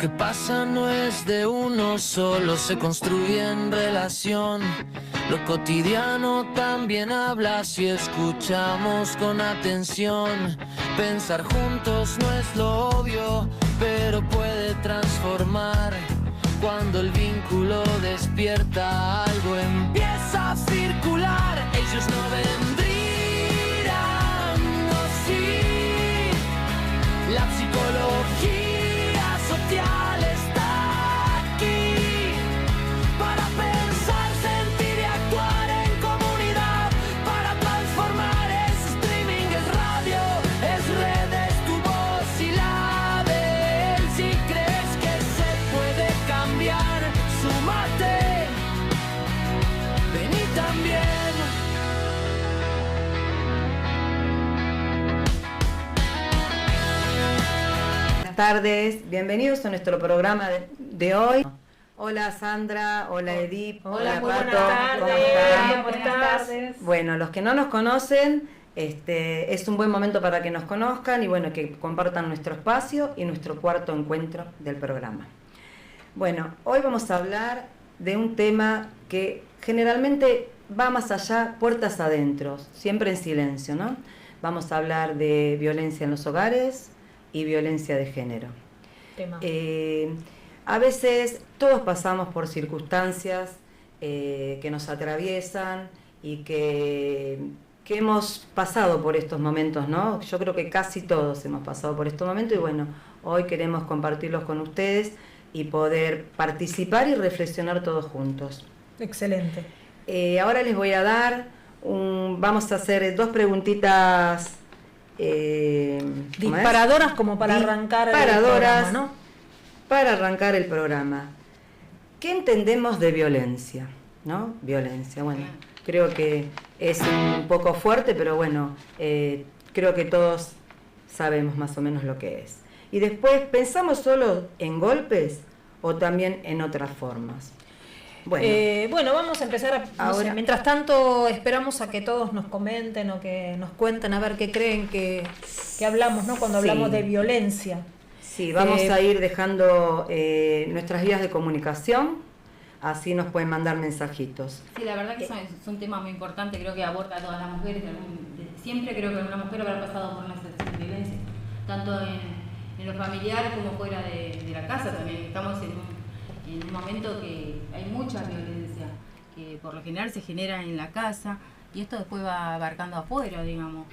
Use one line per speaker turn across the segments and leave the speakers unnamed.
que pasa no es de uno solo, se construye en relación. Lo cotidiano también habla si escuchamos con atención. Pensar juntos no es lo obvio, pero puede transformar. Cuando el vínculo despierta, algo empieza a circular. Ellos no vendrían, no, sí. La psicología social está aquí para pensar, sentir y actuar en comunidad, para transformar. Es streaming, es radio, es redes, tu voz y la de él. Si crees que se puede cambiar, súmate, vení también.
Buenas tardes, bienvenidos a nuestro programa de hoy. Hola Sandra, hola Edith,
Hola, muy
Pato,
buenas tardes.
¿cómo están?
Buenas tardes.
Bueno, los que no nos conocen, es un buen momento para que nos conozcan y bueno, que compartan nuestro espacio y nuestro cuarto encuentro del programa. Bueno, hoy vamos a hablar de un tema que generalmente va más allá, puertas adentro, siempre en silencio, ¿no? Vamos a hablar de violencia en los hogares y violencia de género. A veces todos pasamos por circunstancias que nos atraviesan y que hemos pasado por estos momentos, ¿no? Yo creo que casi todos hemos pasado por estos momentos y bueno, hoy queremos compartirlos con ustedes y poder participar y reflexionar todos juntos.
Excelente.
Ahora les voy a dar vamos a hacer dos preguntitas
disparadoras como para arrancar el programa, ¿no?
Para arrancar el programa. ¿Qué entendemos de violencia? ¿No? Violencia, bueno, creo que es un poco fuerte, pero bueno, creo que todos sabemos más o menos lo que es. Y después, ¿pensamos solo en golpes o también en otras formas?
Bueno, vamos a empezar ahora. Mientras tanto, esperamos a que todos nos comenten o que nos cuenten a ver qué creen que hablamos, ¿no? Cuando hablamos de violencia.
Sí, vamos a ir dejando nuestras vías de comunicación, así nos pueden mandar mensajitos.
Sí, la verdad que es un tema muy importante, creo que aborda a todas las mujeres. Siempre creo que una mujer habrá pasado por una situación de violencia, tanto en lo familiar como fuera de la casa también. Estamos en un momento que hay mucha violencia, que por lo general se genera en la casa y esto después va abarcando afuera, digamos.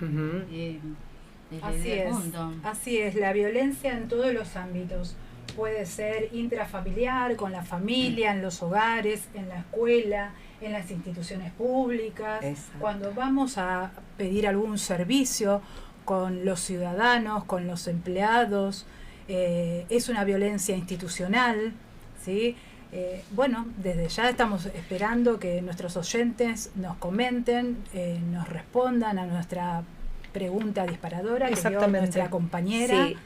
Así es, la violencia en todos los ámbitos. Puede ser intrafamiliar, con la familia, en los hogares, en la escuela, en las instituciones públicas.
Exacto.
Cuando vamos a pedir algún servicio con los ciudadanos, con los empleados, es una violencia institucional, ¿sí? Bueno, desde ya estamos esperando que nuestros oyentes nos comenten, nos respondan a nuestra pregunta disparadora que dio nuestra compañera.
Sí,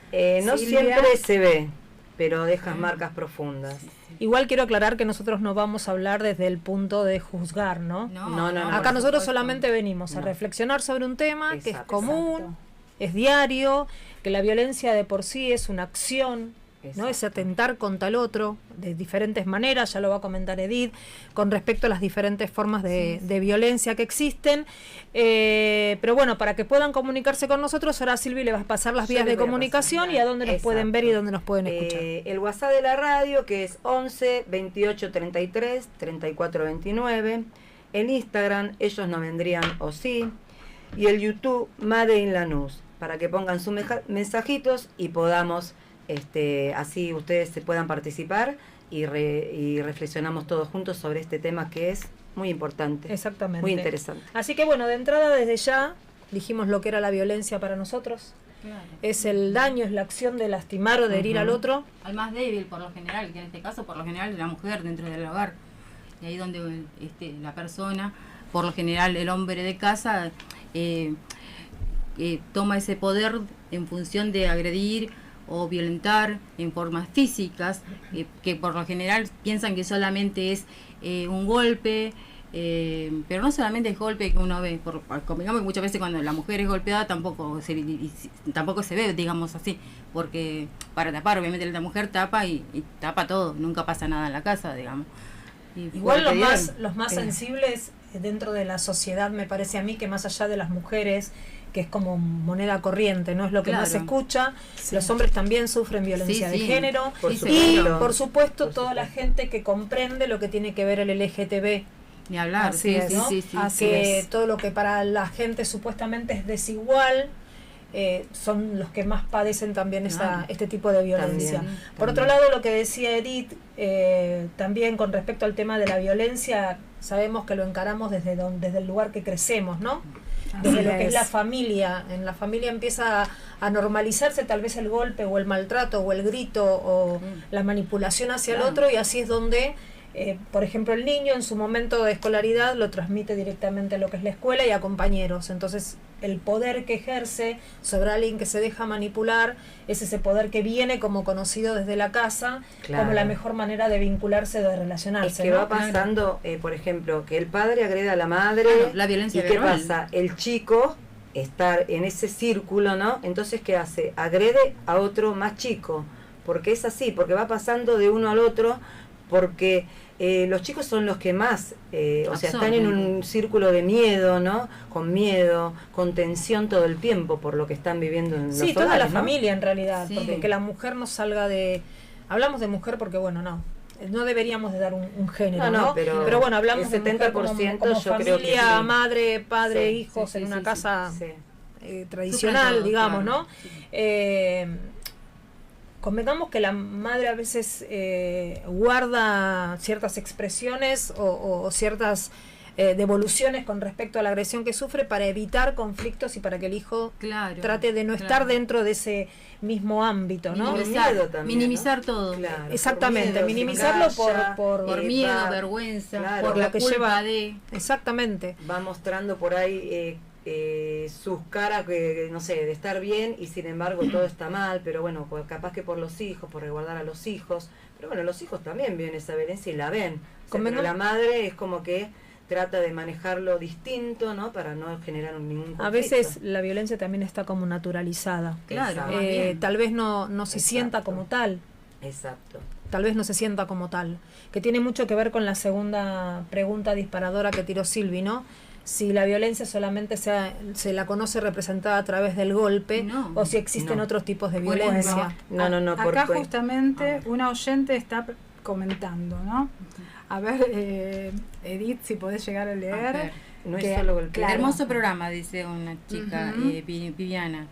no
Silvia.
siempre se ve, pero dejas marcas profundas.
Igual quiero aclarar que nosotros no vamos a hablar desde el punto de juzgar, ¿no?
No,
Acá nosotros solamente venimos a reflexionar sobre un tema que es común, es diario, que la violencia de por sí es una acción, ¿no? Es atentar contra el otro de diferentes maneras, ya lo va a comentar Edith, con respecto a las diferentes formas de violencia que existen. Pero bueno, para que puedan comunicarse con nosotros, ahora Silvi le vas a pasar las vías de comunicación y a dónde nos pueden ver y dónde nos pueden escuchar.
El WhatsApp de la radio, que es 11 28 33 34 29. El Instagram, ellos no vendrían o sí. Y el YouTube, Made in Lanús, para que pongan sus mensajitos y podamos... así ustedes se puedan participar y reflexionamos todos juntos sobre este tema que es muy importante.
Exactamente.
Muy interesante.
Así que bueno, de entrada desde ya dijimos lo que era la violencia para nosotros.
Claro.
Es el daño, es la acción de lastimar o de herir al otro.
Al más débil por lo general, que en este caso por lo general es la mujer dentro del hogar. Y ahí donde la persona, por lo general el hombre de casa, toma ese poder en función de agredir o violentar en formas físicas, que por lo general piensan que solamente es un golpe, Pero no solamente el golpe que uno ve, digamos que muchas veces cuando la mujer es golpeada tampoco se ve, digamos así, porque para tapar, obviamente la mujer tapa y tapa todo, nunca pasa nada en la casa, digamos.
Igual los más sensibles dentro de la sociedad, me parece a mí, que más allá de las mujeres, que es como moneda corriente, no es lo que más se escucha, los hombres también sufren violencia de género, por supuesto toda la gente que comprende lo que tiene que ver el LGTB.
Ni hablar,
así es, ¿no? Así es. Todo lo que para la gente supuestamente es desigual, son los que más padecen también este tipo de violencia. Por otro lado, lo que decía Edith, también con respecto al tema de la violencia, sabemos que lo encaramos desde el lugar que crecemos, ¿no? Desde lo que es la familia. En la familia empieza a normalizarse tal vez el golpe o el maltrato o el grito o la manipulación hacia el otro, y así es donde por ejemplo, el niño en su momento de escolaridad lo transmite directamente a lo que es la escuela y a compañeros. Entonces, el poder que ejerce sobre alguien que se deja manipular es ese poder que viene como conocido desde la casa, como la mejor manera de vincularse, de relacionarse.
Es que va pasando, por ejemplo, que el padre agrede a la madre,
la violencia
¿y qué pasa? El chico estar en ese círculo, ¿no? Entonces, ¿qué hace? Agrede a otro más chico, porque es así, porque va pasando de uno al otro, porque los chicos son los que más, o sea, están en un círculo de miedo, ¿no? Con miedo, con tensión todo el tiempo por lo que están viviendo en los hogares,
toda la
¿no?
familia en realidad, porque que la mujer no salga de... Hablamos de mujer porque, bueno, no deberíamos de dar un género, ¿no? Pero bueno, hablamos
el 70%
como
yo
familia,
creo que
madre, padre, hijos, en una casa tradicional, digamos, ¿no? Convengamos que la madre a veces guarda ciertas expresiones o ciertas devoluciones con respecto a la agresión que sufre para evitar conflictos y para que el hijo trate de no estar dentro de ese mismo ámbito, ¿no?
Minimizar todo.
Claro, exactamente, minimizarlo
por miedo, vergüenza, por la
que
culpa
lleva
de...
Exactamente.
Va mostrando por ahí sus caras que no sé, de estar bien, y sin embargo todo está mal, pero bueno, pues capaz que por los hijos, por resguardar a los hijos, pero bueno, los hijos también ven esa violencia y la ven, pero la madre es como que trata de manejarlo distinto, ¿no? Para no generar ningún conflicto.
A veces la violencia también está como naturalizada, tal vez no se sienta como tal.
Exacto.
Tal vez no se sienta como tal, que tiene mucho que ver con la segunda pregunta disparadora que tiró Silvi, ¿no? Si la violencia solamente se la conoce representada a través del golpe, o si existen otros tipos de violencia.
No. Acá justamente una oyente está comentando, ¿no? A ver, Edith, si podés llegar a leer.
No es solo golpe.
Claro. Hermoso programa, dice una chica, Viviana.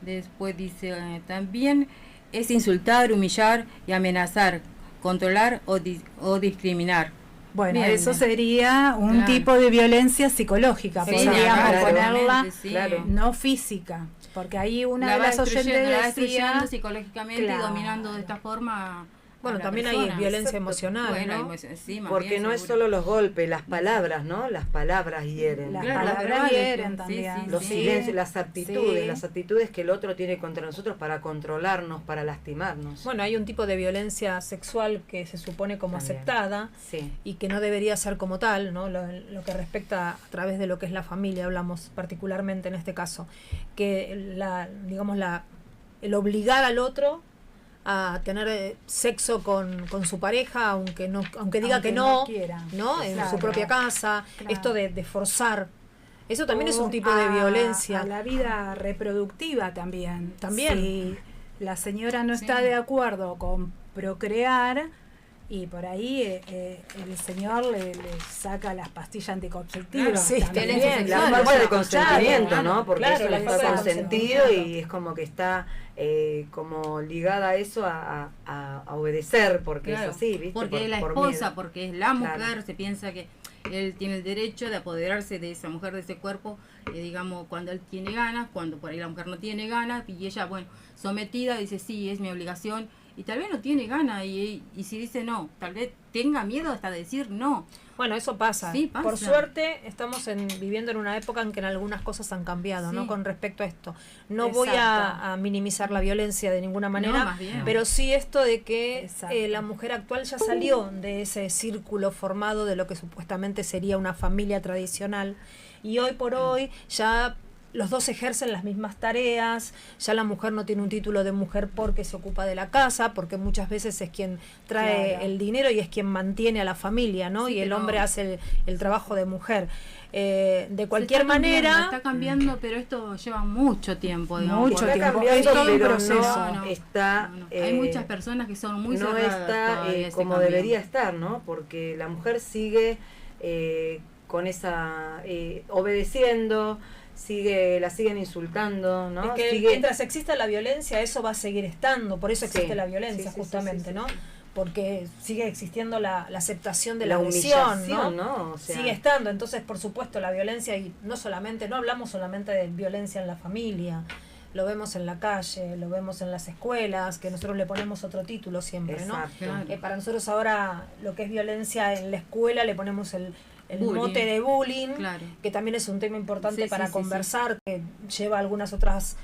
Después dice, también es insultar, humillar y amenazar, controlar o discriminar.
Bueno, eso sería un tipo de violencia psicológica, podríamos ponerla, no física, porque ahí una de las oyentes decía
psicológicamente y dominando de esta forma.
Bueno, también hay violencia emocional, ¿no?
Porque no es solo los golpes, las palabras, ¿no? Las palabras hieren.
Las palabras hieren también.
Los silencios, las actitudes que el otro tiene contra nosotros para controlarnos, para lastimarnos.
Bueno, hay un tipo de violencia sexual que se supone como aceptada y que no debería ser como tal, ¿no? Lo que respecta a través de lo que es la familia, hablamos particularmente en este caso, que el obligar al otro a tener sexo con su pareja, aunque diga que no quiera, ¿no? En su propia casa, esto de forzar. Eso también es un tipo de violencia.
A la vida reproductiva también. Si la señora no está de acuerdo con procrear, y por ahí el señor le saca las pastillas anticonceptivas.
También, la falta de consentimiento, ¿no? Porque eso le está consentido y es como que está como ligada a eso, a obedecer, porque es así, ¿viste?
Porque es la esposa, porque es la mujer, se piensa que él tiene el derecho de apoderarse de esa mujer, de ese cuerpo, digamos, cuando él tiene ganas, cuando por ahí la mujer no tiene ganas, y ella, bueno, sometida, dice, sí, es mi obligación, y tal vez no tiene ganas y si dice no, tal vez tenga miedo hasta de decir no.
Bueno, eso pasa.
Sí, pasa.
Por suerte estamos viviendo en una época en que en algunas cosas han cambiado,
Sí.
¿no? Con respecto a esto. No voy a minimizar la violencia de ninguna manera,
No, más bien.
pero sí esto de que
Exacto.
la mujer actual ya salió de ese círculo formado de lo que supuestamente sería una familia tradicional. Y hoy por hoy ya los dos ejercen las mismas tareas, ya la mujer no tiene un título de mujer porque se ocupa de la casa, porque muchas veces es quien trae
Claro.
el dinero y es quien mantiene a la familia, ¿no?
Sí,
Y el
pero-
hombre hace el trabajo de mujer. De cualquier
Está cambiando,
manera,
está cambiando, pero esto lleva mucho tiempo, digamos.
Mucho
Está
tiempo.
cambiando,
Es todo un
pero
proceso.
no está...
Hay muchas personas que son muy
no
cerradas
está
todavía a ese
como
cambio.
debería estar, ¿no? Porque la mujer sigue con esa... obedeciendo, la siguen insultando, ¿no?
es que
Sigue-
mientras exista la violencia, eso va a seguir estando. Por eso existe
Sí,
la violencia,
sí, sí,
justamente,
sí, sí,
¿no?
sí.
Porque sigue existiendo la aceptación de
la
la agresión,
humillación,
¿no?
¿no? O sea,
Sigue estando, entonces por supuesto la violencia, y no hablamos solamente de violencia en la familia, lo vemos en la calle, lo vemos en las escuelas, que nosotros le ponemos otro título siempre,
exacto.
Claro.
¿no? Para nosotros ahora lo que es violencia en la escuela le ponemos el
Bullying.
mote de bullying,
Claro.
que también es un tema importante
Sí,
para
sí, sí,
conversar, que lleva algunas otras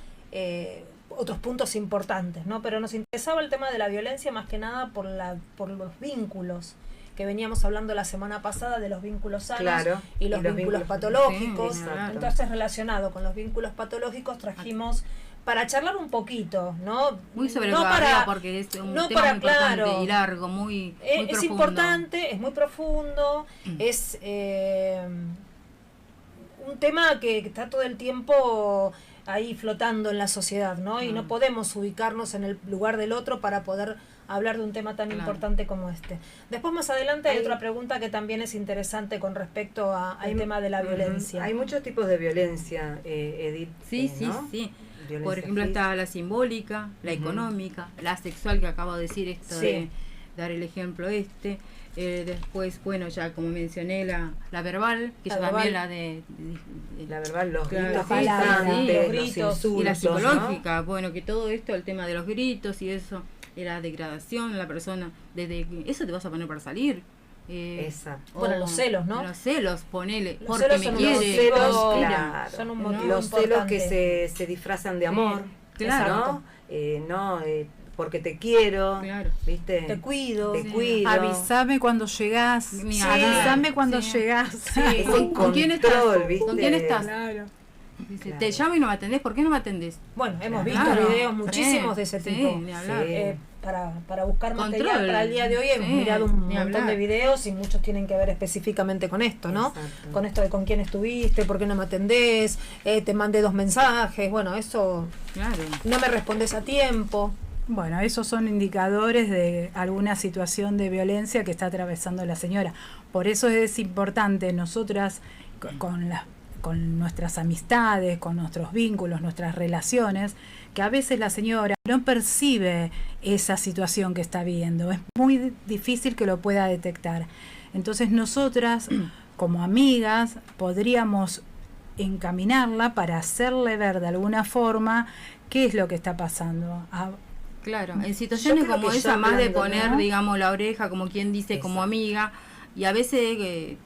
otros puntos importantes, ¿no? Pero nos interesaba el tema de la violencia más que nada por los vínculos que veníamos hablando la semana pasada, de los vínculos sanos
Claro,
y los vínculos patológicos.
Sí, exacto.
Entonces, relacionado con los vínculos patológicos, trajimos para charlar un poquito, ¿no?
Muy sobre
no
el barrio,
para,
porque es un
no
tema
para,
muy importante
claro.
y largo, muy
Es
profundo.
importante, es muy profundo, es un tema que está todo el tiempo ahí flotando en la sociedad, ¿no? Y no podemos ubicarnos en el lugar del otro para poder hablar de un tema tan
Claro.
importante como este. Después, más adelante, hay
Hay-
otra pregunta que también es interesante con respecto al
Hay-
tema de la
Ujú.
violencia.
Hay muchos tipos de violencia, Edith.
Sí, sí,
¿no?
sí.
Violencia
Por ejemplo,
física.
está la simbólica, la
Ujú.
económica, la sexual, que acabo de decir esto
Sí.
de dar el ejemplo este. Después, bueno, ya como mencioné, la verbal, que
La
ya también
verbal.
la de
La verdad, los
Claro,
gritos
sí,
palabras,
constantes,
los
los
gritos.
insultos,
y la
¿no?
psicológica, bueno, que todo esto, el tema de los gritos y eso, la degradación, la persona, desde que eso te vas a poner para salir.
Exacto.
Bueno, los celos, ¿no?
Los celos, ponele,
Los
porque
celos
me
son
quiere.
unos celos,
mira,
claro.
son un
¿no?
motivo
Los celos
importante.
que se disfrazan de amor,
claro.
¿no? Porque te quiero,
Claro.
¿viste?
Te cuido.
Te
Sí.
cuido.
Avísame cuando llegás.
Ni
Avísame
hablar.
cuando
Sí.
llegás.
Sí.
Ese
¿Con quién estás?
control, ¿viste?
¿Con quién estás?
Claro.
Dice,
Claro.
te llamo y no me atendés, ¿por qué no me atendés?
Bueno, hemos visto
Claro.
videos muchísimos de ese
Sí,
tipo.
ni hablar.
Sí.
Para buscar material
Control.
para el día de hoy hemos
Sí,
mirado un
ni
montón
hablar.
de videos y muchos tienen que ver específicamente con esto, ¿no?
Exacto.
Con esto de con quién estuviste, por qué no me atendés, te mandé 2 mensajes, bueno, eso,
Claro.
no me respondes a tiempo.
Bueno, esos son indicadores de alguna situación de violencia que está atravesando la señora. Por eso es importante nosotras con nuestras amistades, con nuestros vínculos, nuestras relaciones, que a veces la señora no percibe esa situación que está viendo. Es muy difícil que lo pueda detectar. Entonces nosotras, como amigas, podríamos encaminarla para hacerle ver de alguna forma qué es lo que está pasando.
Claro, en situaciones
creo
como
que
esa,
ya
más de
hablando,
poner,
¿no?
digamos, la oreja, como quien dice, como
Exacto.
amiga, y a veces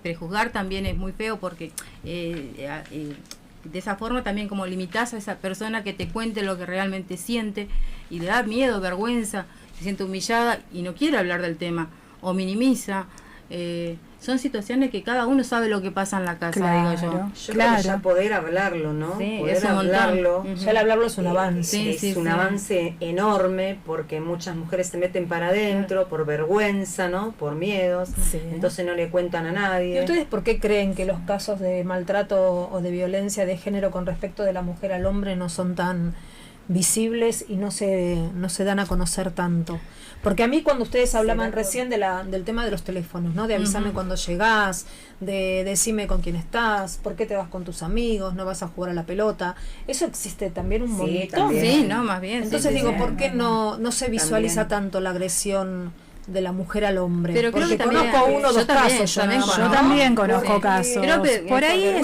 prejuzgar también es muy feo porque de esa forma también como limitás a esa persona que te cuente lo que realmente siente y le da miedo, vergüenza, se siente humillada y no quiere hablar del tema o minimiza. Son situaciones que cada uno sabe lo que pasa en la casa,
Claro.
digo yo.
Yo creo que
Claro.
ya poder hablarlo, ¿no?
Sí,
Poder
es un montón.
hablarlo.
Ujú.
Ya el hablarlo es un avance.
Sí,
Es
sí,
un
sí.
avance enorme porque muchas mujeres se meten para adentro por vergüenza, ¿no? Por miedos.
Sí.
Entonces no le cuentan a
¿Y
nadie.
ustedes por qué creen que los casos de maltrato o de violencia de género con respecto de la mujer al hombre no son tan visibles y no se dan a conocer tanto? Porque a mí cuando ustedes hablaban recién del tema de los teléfonos, ¿no? De avísame
Ujú.
cuando llegás, de decime con quién estás, por qué te vas con tus amigos, no vas a jugar a la pelota, eso existe también un
Sí,
montón.
también.
Sí, no, más bien.
Entonces
sí,
digo,
sí.
¿por qué no se visualiza
También.
tanto la agresión de la mujer al hombre.
Pero creo
porque
que también,
conozco uno o dos casos.
Yo también conozco casos.
Creo que
por ahí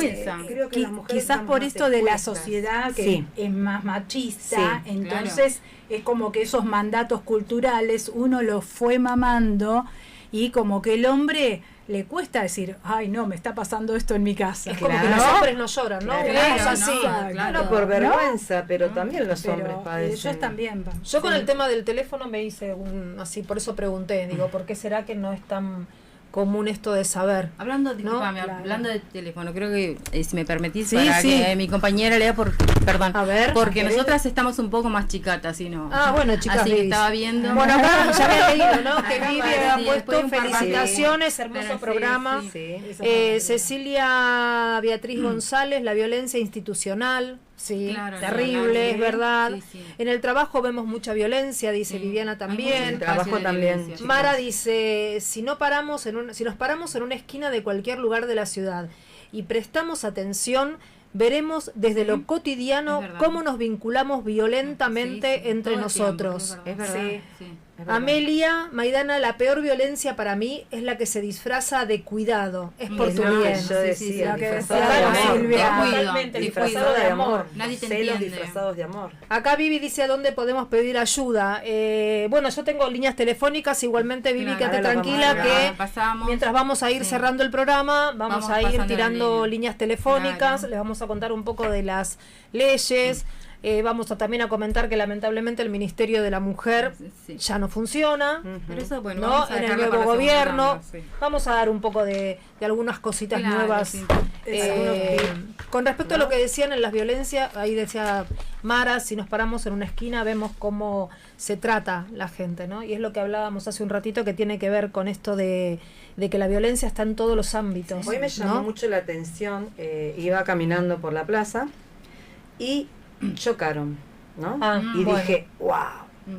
creo que las mujeres
quizás
están
por
más
esto de la
expuestas.
sociedad que
Sí.
es más machista,
Sí,
entonces es como que esos mandatos culturales uno los fue mamando y como que el hombre le cuesta decir, ay no, me está pasando esto en mi casa.
Es como
Claro.
que los hombres no lloran, ¿no?
Claro,
Una cosa así.
No por vergüenza, pero también los hombres
Pero
padecen.
ellos también van.
Yo con
Sí.
el tema del teléfono me hice así, por eso pregunté, digo, ¿por qué será que no es tan común esto de saber?
Hablando, disculpame,
Claro.
hablando de teléfono, creo que si me permitís,
Sí,
para
sí.
que mi compañera lea, perdón,
A ver,
porque
¿querés?
nosotras estamos un poco más chicatas, ¿sí? No.
Ah, bueno, chicas,
así que
Vivis.
estaba viendo.
Bueno, acá ya había leído, ¿no? Que
Acá
Vivi
aparece,
ha
y
puesto
después un par más.
felicitaciones,
Sí.
hermoso
Pero sí,
programa.
sí.
Sí.
Cecilia Beatriz González, la violencia institucional. Sí,
Claro,
terrible,
sí.
es verdad.
Sí, sí.
En el trabajo vemos mucha violencia, dice
Sí.
Viviana
Hay
también.
mucho
El trabajo
espacio de
también,
violencia, chicas.
Mara dice, si nos paramos en una esquina de cualquier lugar de la ciudad y prestamos atención, veremos desde lo cotidiano
Es verdad.
cómo nos vinculamos violentamente
Sí, sí,
entre
todo el tiempo,
nosotros.
Es verdad.
Sí.
Sí.
Es verdad.
Amelia, Maidana, la peor violencia para mí es la que se disfraza de cuidado. Es por
Es
tu
lo que
bien.
yo decía,
lo que
disfrazado
decía
de
la
amor.
Silvia.
Totalmente, disfrazado de amor.
Nadie te
Celos
entiende.
disfrazados de amor.
Acá Vivi dice a dónde podemos pedir ayuda. Bueno, yo tengo líneas telefónicas, igualmente Vivi,
Claro,
quédate
ahora la
tranquila
vamos a
que
pasamos.
mientras vamos a ir
Sí.
cerrando el programa, vamos a ir
pasando
tirando
la línea.
líneas telefónicas,
Claro.
les vamos a contar un poco de las leyes. Vamos a también a comentar que lamentablemente el Ministerio de la Mujer
Sí.
ya no funciona.
Pero eso, bueno,
¿no?
vamos a
En el
dejarlo
nuevo
para la segunda
gobierno
tanda, sí.
vamos a dar un poco de algunas cositas
Claro,
nuevas.
sí.
Con respecto a lo que decían en las violencias, ahí decía Mara, si nos paramos en una esquina vemos cómo se trata la gente, ¿no? Y es lo que hablábamos hace un ratito, que tiene que ver con esto de que la violencia está en todos los ámbitos.
Hoy me llamó
¿no?
mucho la atención, iba caminando por la plaza y chocaron, ¿no?
Ah,
y
bueno.
dije, wow,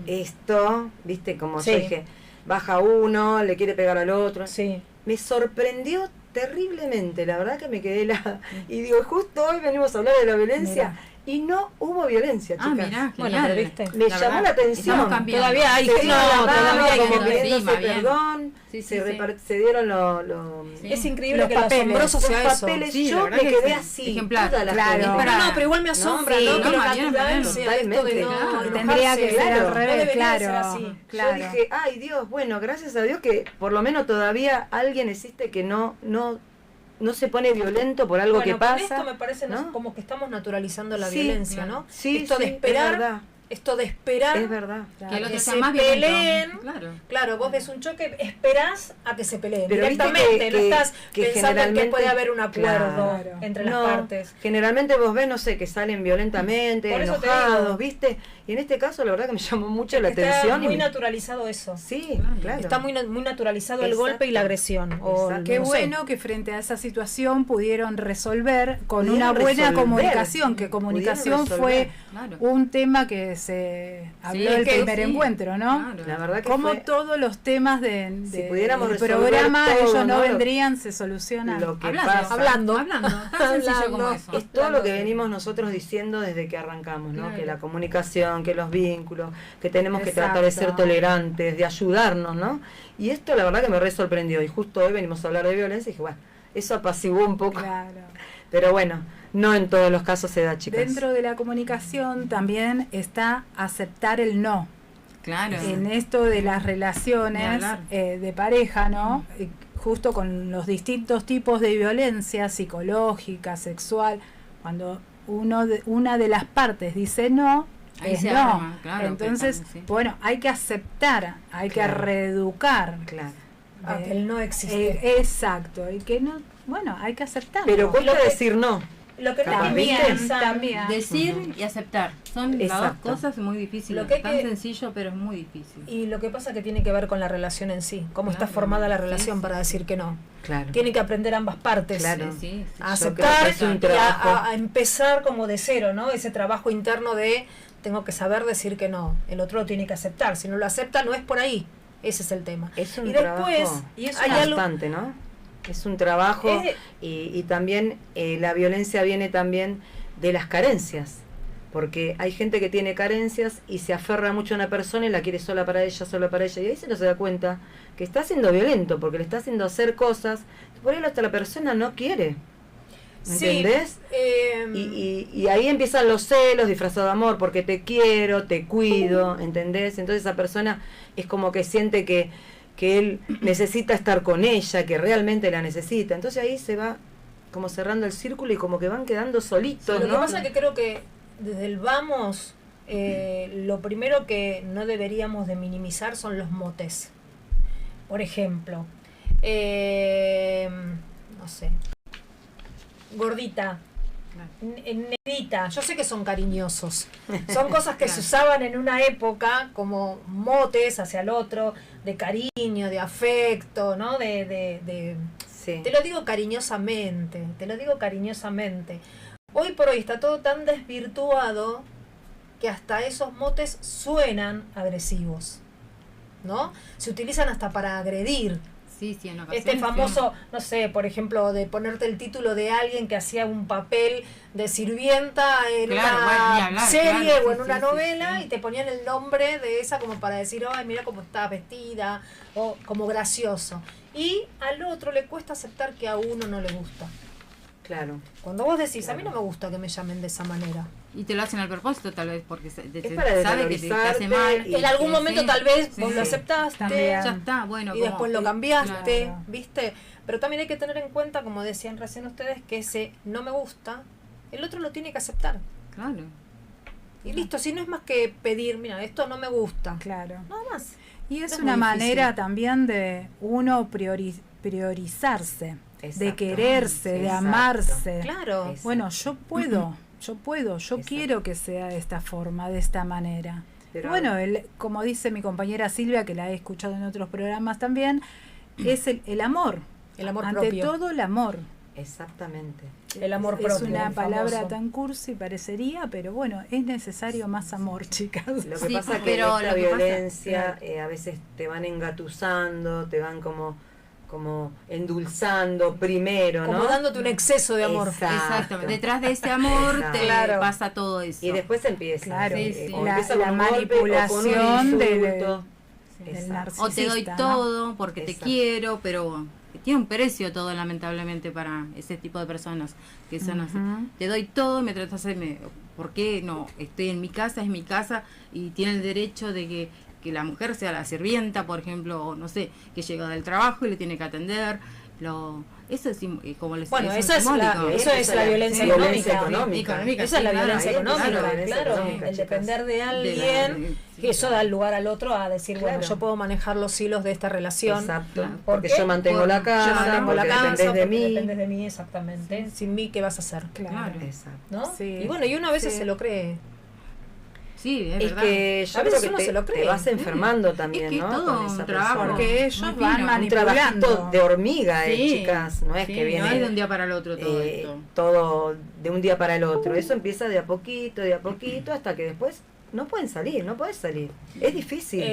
esto, viste, como
Sí.
yo dije, baja uno, le quiere pegar al otro.
Sí.
Me sorprendió terriblemente, la verdad que me quedé helada. Y digo, justo hoy venimos a hablar de la violencia.
Mirá.
Y no hubo violencia, chicas.
Ah, mirá,
Bueno,
genial.
pero viste.
Me llamó la atención.
Estamos cambiando.
Todavía hay-
Se dieron
no,
la mano,
todavía hay
como
gente.
pidiéndose
Sí, más bien.
perdón,
Sí,
se,
sí, sí.
se dieron lo
Sí.
Es increíble
Los
que lo
papeles.
asombroso sea
los
eso.
papeles.
Sí, la
Yo
verdad
me
que
quedé
sí.
así,
Ejemplar.
toda la
Claro.
jornada.
Pero no, pero igual me asombra,
sí,
¿no?
no,
Que lo
más bien,
natural
más
sea esto de
totalmente.
no
Claro.
enojarse.
Tendría que ser
claro.
al revés,
No debería
claro.
ser así.
Yo dije, ay Dios, bueno, gracias a Dios que por lo menos todavía alguien existe que no se pone violento por algo
Bueno,
que
con
pasa.
esto me parece
¿no?
como que estamos naturalizando la
Sí,
violencia, ¿no?
Sí,
esto de
sí,
esperar,
es verdad.
esto de esperar.
Es verdad.
Que el otro
que
sea
se
más
peleen.
violento. Claro.
Claro, vos ves un choque, esperás a que se peleen.
Pero viste
Directamente, no
que
estás
que
pensando en que
generalmente-
puede haber un acuerdo
Claro.
entre las
No,
partes.
generalmente vos ves, no sé, que salen violentamente,
Por eso te
enojados,
digo.
¿viste? Y en este caso la verdad que me llamó mucho la
Está
atención.
muy
y
naturalizado eso.
Sí, claro.
Está muy naturalizado el
Exacto.
golpe y la agresión. O,
Exacto.
Qué
no sé.
bueno que frente a esa situación pudieron resolver con
Pudieron
una buena
resolver.
comunicación, que comunicación
Pudieron
fue
Claro.
un tema que se habló
es
del
que
primer
sí,
encuentro, ¿no?
claro.
La verdad que
Como
fue
todos los temas
Si pudiéramos
del
resolver
programa,
todo,
ellos no
¿no?
vendrían, se solucionan.
lo que
Hablando,
pasa.
Hablando.
Tan sencillo como eso.
Es todo lo que venimos nosotros diciendo desde que arrancamos, ¿no?
Claro.
Que la comunicación, que los vínculos, que tenemos que
Exacto.
tratar de ser tolerantes, de ayudarnos, ¿no? Y esto la verdad que me re sorprendió. Y justo hoy venimos a hablar de violencia y dije, bueno, eso apaciguó un poco.
Claro.
Pero bueno, no en todos los casos se da, chicas.
Dentro de la comunicación también está aceptar el no.
Claro.
En esto de las
Ni
relaciones
hablar.
de pareja, ¿no? Justo con los distintos tipos de violencia psicológica, sexual, cuando una de las partes dice no,
Ahí
es
se
no.
arma, claro,
Entonces,
que también, sí.
bueno, hay que aceptar, hay que
Claro.
reeducar.
Claro.
Ah, que el no existe.
Exacto, y que no, bueno, hay que aceptarlo.
Pero cuesta
Lo que-
decir no.
Lo que
Capaz,
también
¿viste?
piensan-
También.
Decir y aceptar. Son las dos
Exacto.
cosas muy difíciles.
Lo que hay
Tan
que-
sencillo, pero es muy difícil.
Y lo que pasa que tiene que ver con la relación en sí, cómo está
Claro.
formada la
Sí,
relación
sí,
para decir que no.
Claro.
Tiene que aprender ambas partes.
Claro.
Sí, sí.
A
Yo
aceptar
creo que es un
y
trabajo.
a empezar como de cero, ¿no? Ese trabajo interno de tengo que saber decir que no. El otro lo tiene que aceptar. Si no lo acepta, no es por ahí. Ese es el tema.
Es un
y después,
trabajo
y eso
hay
hay algo-
bastante, ¿no? Es un trabajo y también la violencia viene también de las carencias. porque hay gente que tiene carencias y se aferra mucho a una persona y la quiere sola para ella, y ahí se no se da cuenta que está siendo violento, porque le está haciendo hacer cosas, por ahí la otra persona no quiere. ¿Entendés?
Sí,
y ahí empiezan los celos disfrazados de amor, porque te quiero, te cuido, ¿entendés? Entonces esa persona es como que siente que él necesita estar con ella, que realmente la necesita. Entonces ahí se va como cerrando el círculo y como que van quedando solitos,
lo
¿no?
que pasa es que creo que desde el vamos, lo primero que no deberíamos de minimizar son los motes. Por ejemplo, no sé, gordita, negrita, yo sé que son cariñosos, son cosas que se usaban en una época como motes hacia el otro, de cariño, de afecto, ¿no?
Sí.
Te lo digo cariñosamente. Hoy por hoy está todo tan desvirtuado que hasta esos motes suenan agresivos, ¿no? Se utilizan hasta para agredir.
Sí, en ocasiones.
Este famoso, no sé, por ejemplo, de ponerte el título de alguien que hacía un papel de sirvienta en una serie o en una novela y te ponían el nombre de esa como para decir, ay, mira cómo está vestida, o como gracioso. Y al otro le cuesta aceptar que a uno no le gusta.
Claro.
Cuando vos decís, a mí no me gusta que me llamen de esa manera.
Y te lo hacen al propósito, tal vez, porque
para
sabe que te hace mal.
En algún momento tal vez vos lo aceptaste.
También.
Ya está, bueno.
Y después lo cambiaste,
claro.
¿viste? Pero también hay que tener en cuenta, como decían recién ustedes, que ese no me gusta, el otro lo tiene que aceptar.
Claro.
Y listo, si no es más que pedir, mira, esto no me gusta.
Claro.
Nada más.
Y es
Es
una
muy
manera
difícil.
también de uno priorizarse, de
Exacto.
quererse, de
Exacto.
amarse.
Claro.
Es-
Bueno, yo puedo, yo
Exacto.
quiero que sea de esta forma, de esta manera.
Pero-
Bueno, como dice mi compañera Silvia, que la he escuchado en otros programas también, es el amor.
El amor
Ante
propio.
todo el amor.
Exactamente.
El amor
Es
propio.
una
el
palabra
famoso.
tan cursi parecería, pero bueno, es necesario más amor, chicas.
Lo que
Sí,
pasa es que
pero
esta
lo que pasa-
violencia a veces te van engatusando, te van como endulzando primero,
Como
¿no?
dándote un exceso de amor.
Exactamente. Detrás de ese amor
Exacto.
te
Claro.
pasa todo eso.
Y después empieza.
Claro,
Sí, sí.
O
la
empieza con un golpe o con un
manipulación
insulto.
del
Exacto.
narcisista.
O te doy
¿no?
todo porque
Exacto.
te quiero, pero tiene un precio todo, lamentablemente, para ese tipo de personas que son así.
Ujú.
Te doy todo y me tratas de... ¿Por qué no? Estoy en mi casa, es mi casa y tiene el derecho de que la mujer sea la sirvienta, por ejemplo, o no sé, que llega del trabajo y le tiene que atender. Eso es como les
Bueno,
eso
eso es la-
simbólico.
eso es la violencia
Sí,
económica.
económica,
Esa es la
sí, claro,
violencia
ahí
económica,
empieza la
violencia
claro,
económica,
el
chicas.
depender de
De
alguien,
sí,
que eso
claro.
da lugar al otro a decir, bueno,
Claro.
yo puedo manejar los hilos de esta relación.
Exacto.
Claro.
Porque
¿Por qué?
yo mantengo la casa,
Yo mantengo la
porque
casa,
dependés de
porque
mí.
dependes de mí, exactamente. Sin mí, ¿qué vas a hacer?
Claro.
Exacto.
¿No?
Sí.
Y bueno, y uno a veces
Sí.
se lo cree.
Sí, es
Es
verdad.
que yo
A
creo
veces
que
uno se lo
te
cree.
vas enfermando también,
Es que
¿no?
todo
Con
un
esa
trabajo.
persona.
Porque ellos
Muy
van
fino.
Un trabajito
manipulando.
de hormiga,
Sí,
chicas, no es
sí,
que viene
no es de un día para el otro todo esto.
todo de un día para el otro. Eso empieza de a poquito, hasta que después no pueden salir, no puedes salir. Es difícil.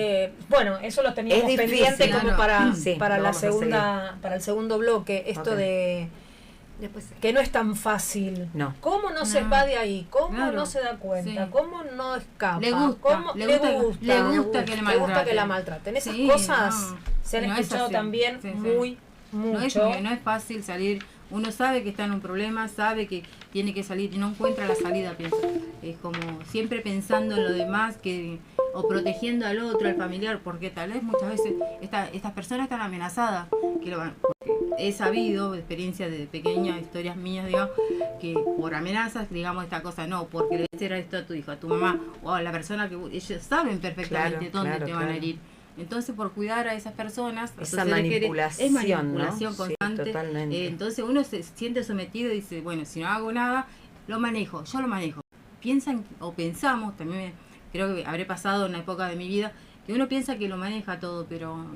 Bueno, eso lo teníamos
Es difícil,
pendiente como
claro.
para,
Sí,
para
lo
la
vamos a
segunda, para el segundo bloque, esto
Ok.
de
Después
que no es tan fácil.
No.
¿Cómo no se
No.
va de ahí? ¿Cómo
Claro.
no se da cuenta?
Sí.
¿Cómo no escapa?
Le gusta,
¿Cómo
le gusta que le
gusta que
maltraten.
la maltraten? Esas
Sí,
cosas
no.
se han
No es
escuchado
así.
también
Sí, sí.
muy mucho.
No es fácil salir. Uno sabe que está en un problema, sabe que tiene que salir y no encuentra la salida, pienso. Es como siempre pensando en lo demás o protegiendo al otro, al familiar, porque tal vez muchas veces estas personas están amenazadas. Porque he sabido, de experiencia de pequeña, historias mías, digamos, que por amenazas, digamos, esta cosa no, porque le voy a hacer esto a tu hijo, a tu mamá, o a la persona que ellos saben perfectamente
Claro,
dónde
claro,
te van a
claro.
herir. Entonces, por cuidar a esas personas, a
Esa
sus seres queridos,
manipulación,
es manipulación
¿no? Sí,
constante.
totalmente.
Entonces uno se siente sometido y dice, bueno, si no hago nada, yo lo manejo. Piensan o pensamos, también creo que habré pasado en una época de mi vida, que uno piensa que lo maneja todo,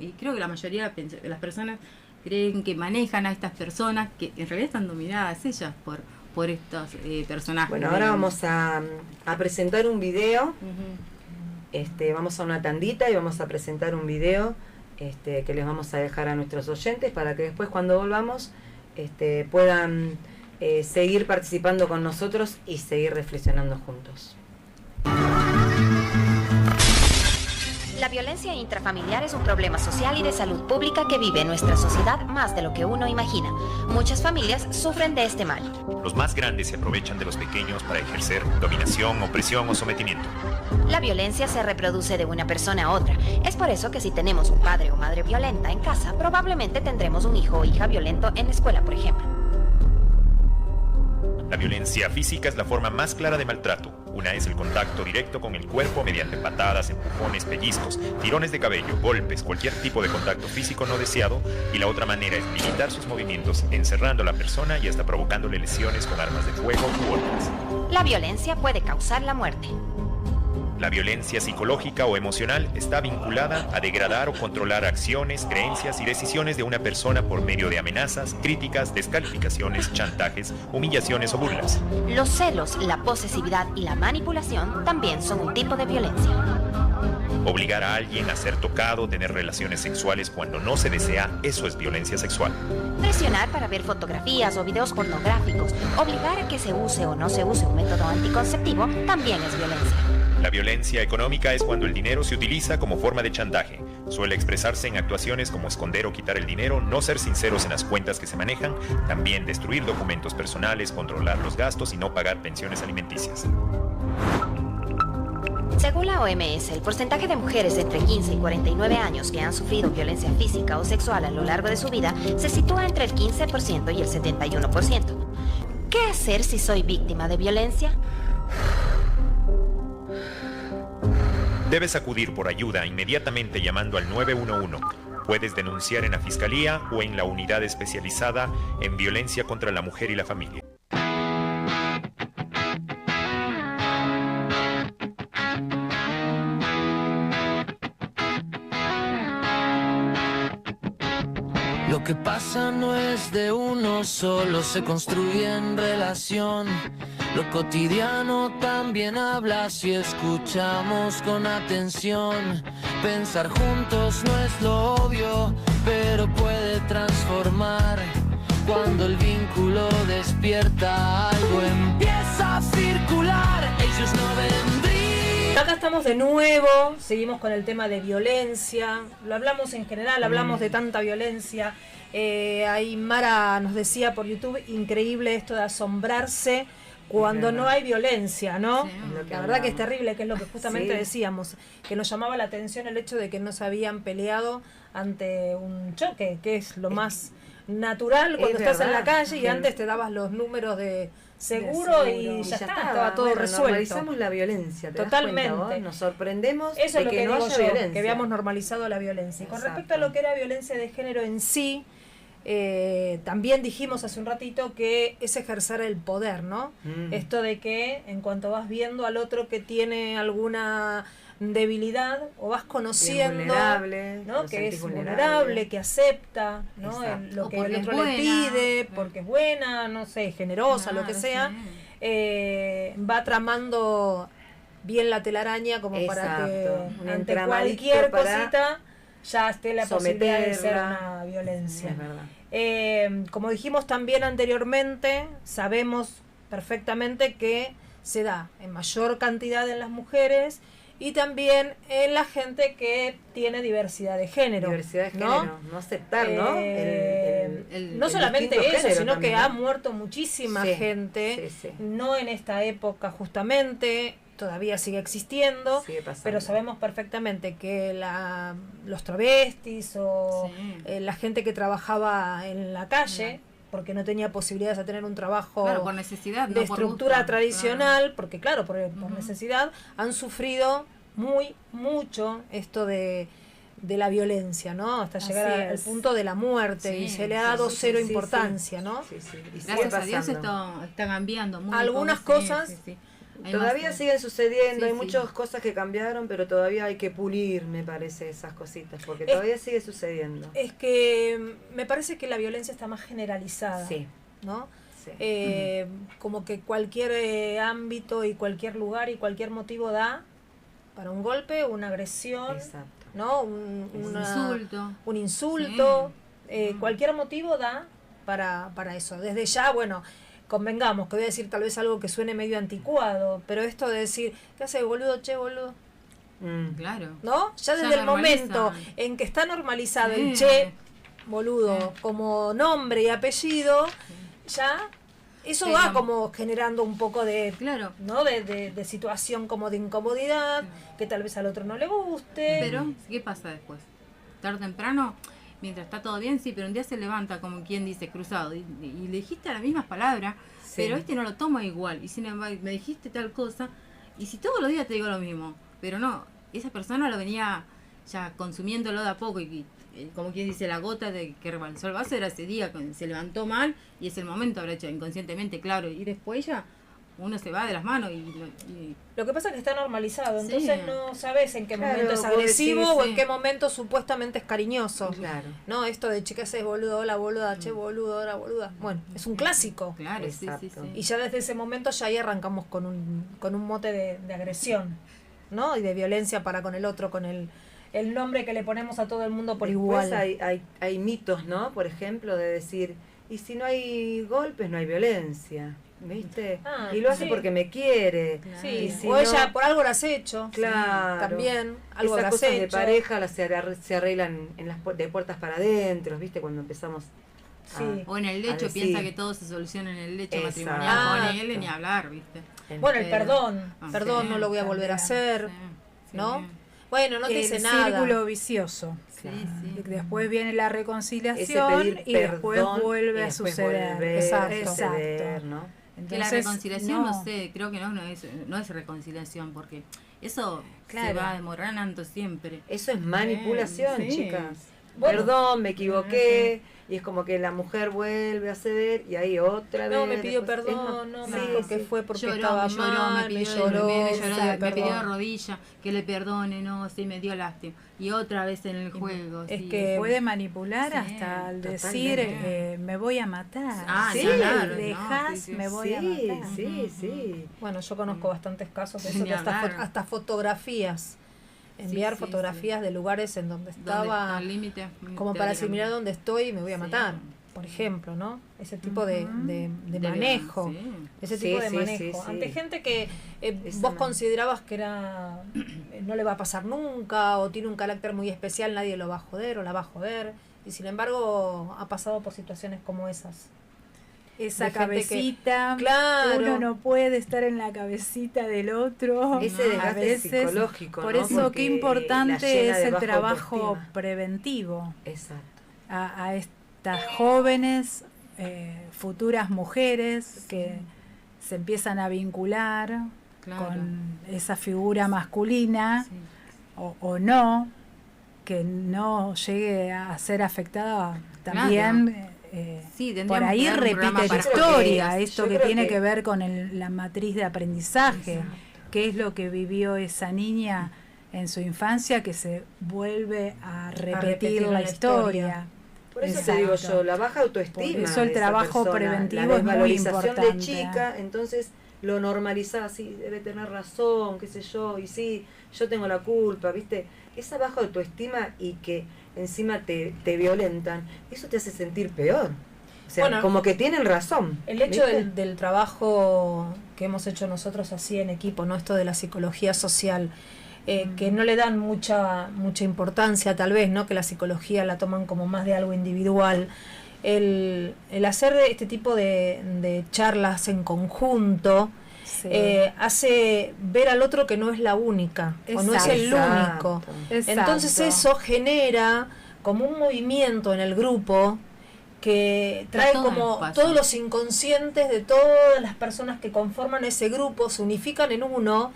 y creo que la mayoría de las personas creen que manejan a estas personas, que en realidad están dominadas ellas por estos personajes.
Bueno, ahora vamos a presentar un video.
Ujú.
Vamos a una tandita y vamos a presentar un video que les vamos a dejar a nuestros oyentes para que después cuando volvamos puedan seguir participando con nosotros y seguir reflexionando juntos.
La violencia intrafamiliar es un problema social y de salud pública que vive en nuestra sociedad más de lo que uno imagina. Muchas familias sufren de este mal.
Los más grandes se aprovechan de los pequeños para ejercer dominación, opresión o sometimiento.
La violencia se reproduce de una persona a otra. Es por eso que si tenemos un padre o madre violenta en casa, probablemente tendremos un hijo o hija violento en la escuela, por ejemplo.
La violencia física es la forma más clara de maltrato. Una es el contacto directo con el cuerpo mediante patadas, empujones, pellizcos, tirones de cabello, golpes, cualquier tipo de contacto físico no deseado, y la otra manera es limitar sus movimientos, encerrando a la persona y hasta provocándole lesiones con armas de fuego u otras.
La violencia puede causar la muerte.
La violencia psicológica o emocional está vinculada a degradar o controlar acciones, creencias y decisiones de una persona por medio de amenazas, críticas, descalificaciones, chantajes, humillaciones o burlas.
Los celos, la posesividad y la manipulación también son un tipo de violencia.
Obligar a alguien a ser tocado, tener relaciones sexuales cuando no se desea, eso es violencia sexual.
Presionar para ver fotografías o videos pornográficos, obligar a que se use o no se use un método anticonceptivo, también es violencia.
La violencia económica es cuando el dinero se utiliza como forma de chantaje. Suele expresarse en actuaciones como esconder o quitar el dinero, no ser sinceros en las cuentas que se manejan, también destruir documentos personales, controlar los gastos y no pagar pensiones alimenticias.
Según la OMS, el porcentaje de mujeres entre 15 y 49 años que han sufrido violencia física o sexual a lo largo de su vida se sitúa entre el 15% y el 71%. ¿Qué hacer si soy víctima de violencia?
Debes acudir por ayuda inmediatamente llamando al 911. Puedes denunciar en la Fiscalía o en la unidad especializada en violencia contra la mujer y la familia.
Lo que pasa no es de uno solo, se construye en relación. Lo cotidiano también habla si escuchamos con atención. Pensar juntos no es lo obvio, pero puede transformar. Cuando el vínculo despierta, algo empieza a circular. Ellos no vendrían.
Acá estamos de nuevo, seguimos con el tema de violencia. Lo hablamos en general, hablamos de tanta violencia. Ahí Mara nos decía por YouTube, increíble esto de asombrarse cuando no hay violencia, ¿no? Sí, la verdad que es terrible, que es lo que justamente decíamos, que nos llamaba la atención el hecho de que no se habían peleado ante un choque, que es lo más natural cuando estás en la calle y antes te dabas los números de seguro y ya está, estaba todo resuelto.
Normalizamos la violencia,
totalmente.
Nos sorprendemos
eso
de
es lo
que no haya violencia.
Que habíamos normalizado la violencia. Y con respecto a lo que era violencia de género en sí, también dijimos hace un ratito que es ejercer el poder, ¿no? Esto de que en cuanto vas viendo al otro que tiene alguna debilidad o vas conociendo, ¿no? Que es vulnerable, que acepta, ¿no? Lo que el otro le pide, porque es buena, no sé, generosa, lo que sea, va tramando bien la telaraña como para que ante cualquier cosita ya esté la posibilidad de ser una violencia.
Es verdad.
Como dijimos también anteriormente, sabemos perfectamente que se da en mayor cantidad en las mujeres y también en la gente que tiene diversidad de género.
Diversidad de género, no aceptar, ¿no?
No solamente eso, sino también, que ha muerto muchísima gente,
sí.
No en esta época justamente, todavía sigue existiendo, pero sabemos perfectamente que los travestis o la gente que trabajaba en la calle, porque no tenía posibilidades de tener un trabajo
por necesidad,
de estructura tradicional, porque por necesidad, han sufrido mucho esto de la violencia, ¿no? Hasta llegar al punto de la muerte, y se le ha dado cero importancia, ¿no?
Gracias a Dios esto está cambiando mucho.
Algunas cosas
todavía siguen sucediendo, hay muchas cosas que cambiaron, pero todavía hay que pulir, me parece, esas cositas, porque todavía sigue sucediendo.
Es que me parece que la violencia está más generalizada, ¿no? Como que cualquier ámbito y cualquier lugar y cualquier motivo da para un golpe, una agresión, ¿no? Un insulto, cualquier motivo da para eso. Desde ya, bueno, convengamos que voy a decir tal vez algo que suene medio anticuado, pero esto de decir, ¿qué hace boludo? Che, boludo.
Claro.
¿No? Ya desde
Ya
el momento
normalizan.
en que está normalizado
Sí.
el che, boludo, como nombre y apellido, ya eso
Pero-
va como generando un poco de,
Claro.
¿no? de situación como de incomodidad, que tal vez al otro no le guste.
Pero, ¿qué pasa después? Tarde o temprano, mientras está todo bien, sí, pero un día se levanta como quien dice cruzado y le dijiste las mismas palabras, pero no lo toma igual. Y sin embargo, me dijiste tal cosa, y si todos los días te digo lo mismo, pero no, esa persona lo venía ya consumiéndolo de a poco y como quien dice, la gota de que rebalsó el vaso era ese día, que se levantó mal y es el momento, habrá hecho inconscientemente, claro, y después ya uno se va de las manos y
Lo que pasa es que está normalizado,
Sí.
entonces no sabes en qué
Claro,
momento es
vos
agresivo
decís,
o
sí.
en qué momento supuestamente es cariñoso.
Claro.
No, esto de chicas es boludo, hola boluda, che boludo, hola boluda. Bueno, es un clásico.
claro, sí,
Exacto.
sí.
Y ya desde ese momento ya ahí arrancamos con un mote de agresión, ¿no? Y de violencia para con el otro, con el nombre que le ponemos a todo el mundo por
Después
igual.
hay mitos, ¿no? Por ejemplo, de decir, y si no hay golpes, no hay violencia, ¿viste?
Ah,
y lo hace
sí.
porque me quiere.
Sí,
Y si
o
no-
ella por algo lo has hecho.
Claro.
También, algo
Esas
lo has
cosas de
hecho.
pareja se arreglan de puertas para adentro, ¿viste? Cuando empezamos
Sí.
O en el
a
lecho,
decir.
piensa que todo se soluciona en el lecho
Exacto.
matrimonial con él, ni hablar, ¿viste?
Bueno, el
Pero-
perdón.
Ah,
Perdón,
sí,
no lo voy a volver a
también.
hacer.
Sí,
¿no?
sí.
Bueno, no te
El
dice nada.
círculo vicioso.
Sí, sí.
Después viene la
ese
reconciliación
pedir
y después
perdón
vuelve
y
a
después
suceder.
volver,
Exacto.
suceder, ¿no?
Que la
Entonces,
reconciliación, no sé, creo que no es reconciliación, porque eso se
Claro.
va demorando siempre.
Eso es manipulación,
Sí.
chicas.
Bueno.
Perdón, me equivoqué. Y es como que la mujer vuelve a ceder y ahí otra vez.
No, me pidió
después-
perdón, no,
sí,
me dijo que
sí.
fue porque
Lloró,
estaba
me lloró,
mal,
me pidió, me pidió de rodilla que le perdone, no, sí, me dio lástima. Y otra vez en el juego.
es
sí.
que
puede manipular
Sí,
hasta al
totalmente.
decir me voy a matar.
Ah,
Sí,
Si
claro,
me dejas,
no, sí, sí.
me voy a
Sí,
matar.
sí, sí.
Bueno, yo conozco bastantes casos de eso,
Ni
que hasta,
hablar.
hasta fotografías. Enviar
sí,
fotografías de lugares en donde
Donde está
estaba,
el límite,
como para decir,
teóricamente.
mira dónde estoy y me voy a
Sí.
matar. Por ejemplo, ¿no? Ese tipo de
De
manejo.
sí.
Ese
Sí,
tipo de
sí,
manejo.
sí, sí.
Ante gente que
Esa
vos
no.
considerabas que era no le va a pasar nunca o tiene un carácter muy especial, nadie lo va a joder o la va a joder. Y sin embargo ha pasado por situaciones como esas.
Esa
De gente que-
cabecita,
Claro.
uno no puede estar en la cabecita del otro.
Ese
A
desgaste
veces,
psicológico,
por
¿no?
eso
Porque
qué
la
importante
llena
es
de
el
baja
trabajo
autoestima.
preventivo
Exacto.
a estas jóvenes futuras mujeres que se empiezan a vincular
Claro.
con esa figura masculina
Sí.
o no, que no llegue a ser afectada también.
Sí,
Por
tendríamos
ahí
que dar un programa
repite la
para
historia,
jóvenes.
esto
Yo
que
creo
tiene
que-
que ver con la matriz de aprendizaje, qué es lo que vivió esa niña en su infancia que se vuelve a repetir la historia.
Por eso
Exacto.
te digo yo, la baja autoestima.
Por eso el
de esa
trabajo
persona,
preventivo
la
es muy
desvalorización de
importante.
chica, entonces lo normalizás, sí, debe tener razón, qué sé yo, y sí, yo tengo la culpa, ¿viste? Esa baja autoestima y que encima te violentan, eso te hace sentir peor. O sea,
Bueno,
como que tienen razón.
El hecho
¿viste?
del trabajo que hemos hecho nosotros así en equipo, ¿no? Esto de la psicología social, que no le dan mucha importancia tal vez, ¿no? Que la psicología la toman como más de algo individual. El hacer este tipo de charlas en conjunto
Sí.
hace ver al otro que no es la única o no es el
Exacto.
único.
Exacto.
Entonces eso genera como un movimiento en el grupo que trae
todo el
como
espacio.
todos los inconscientes de todas las personas que conforman ese grupo, se unifican en uno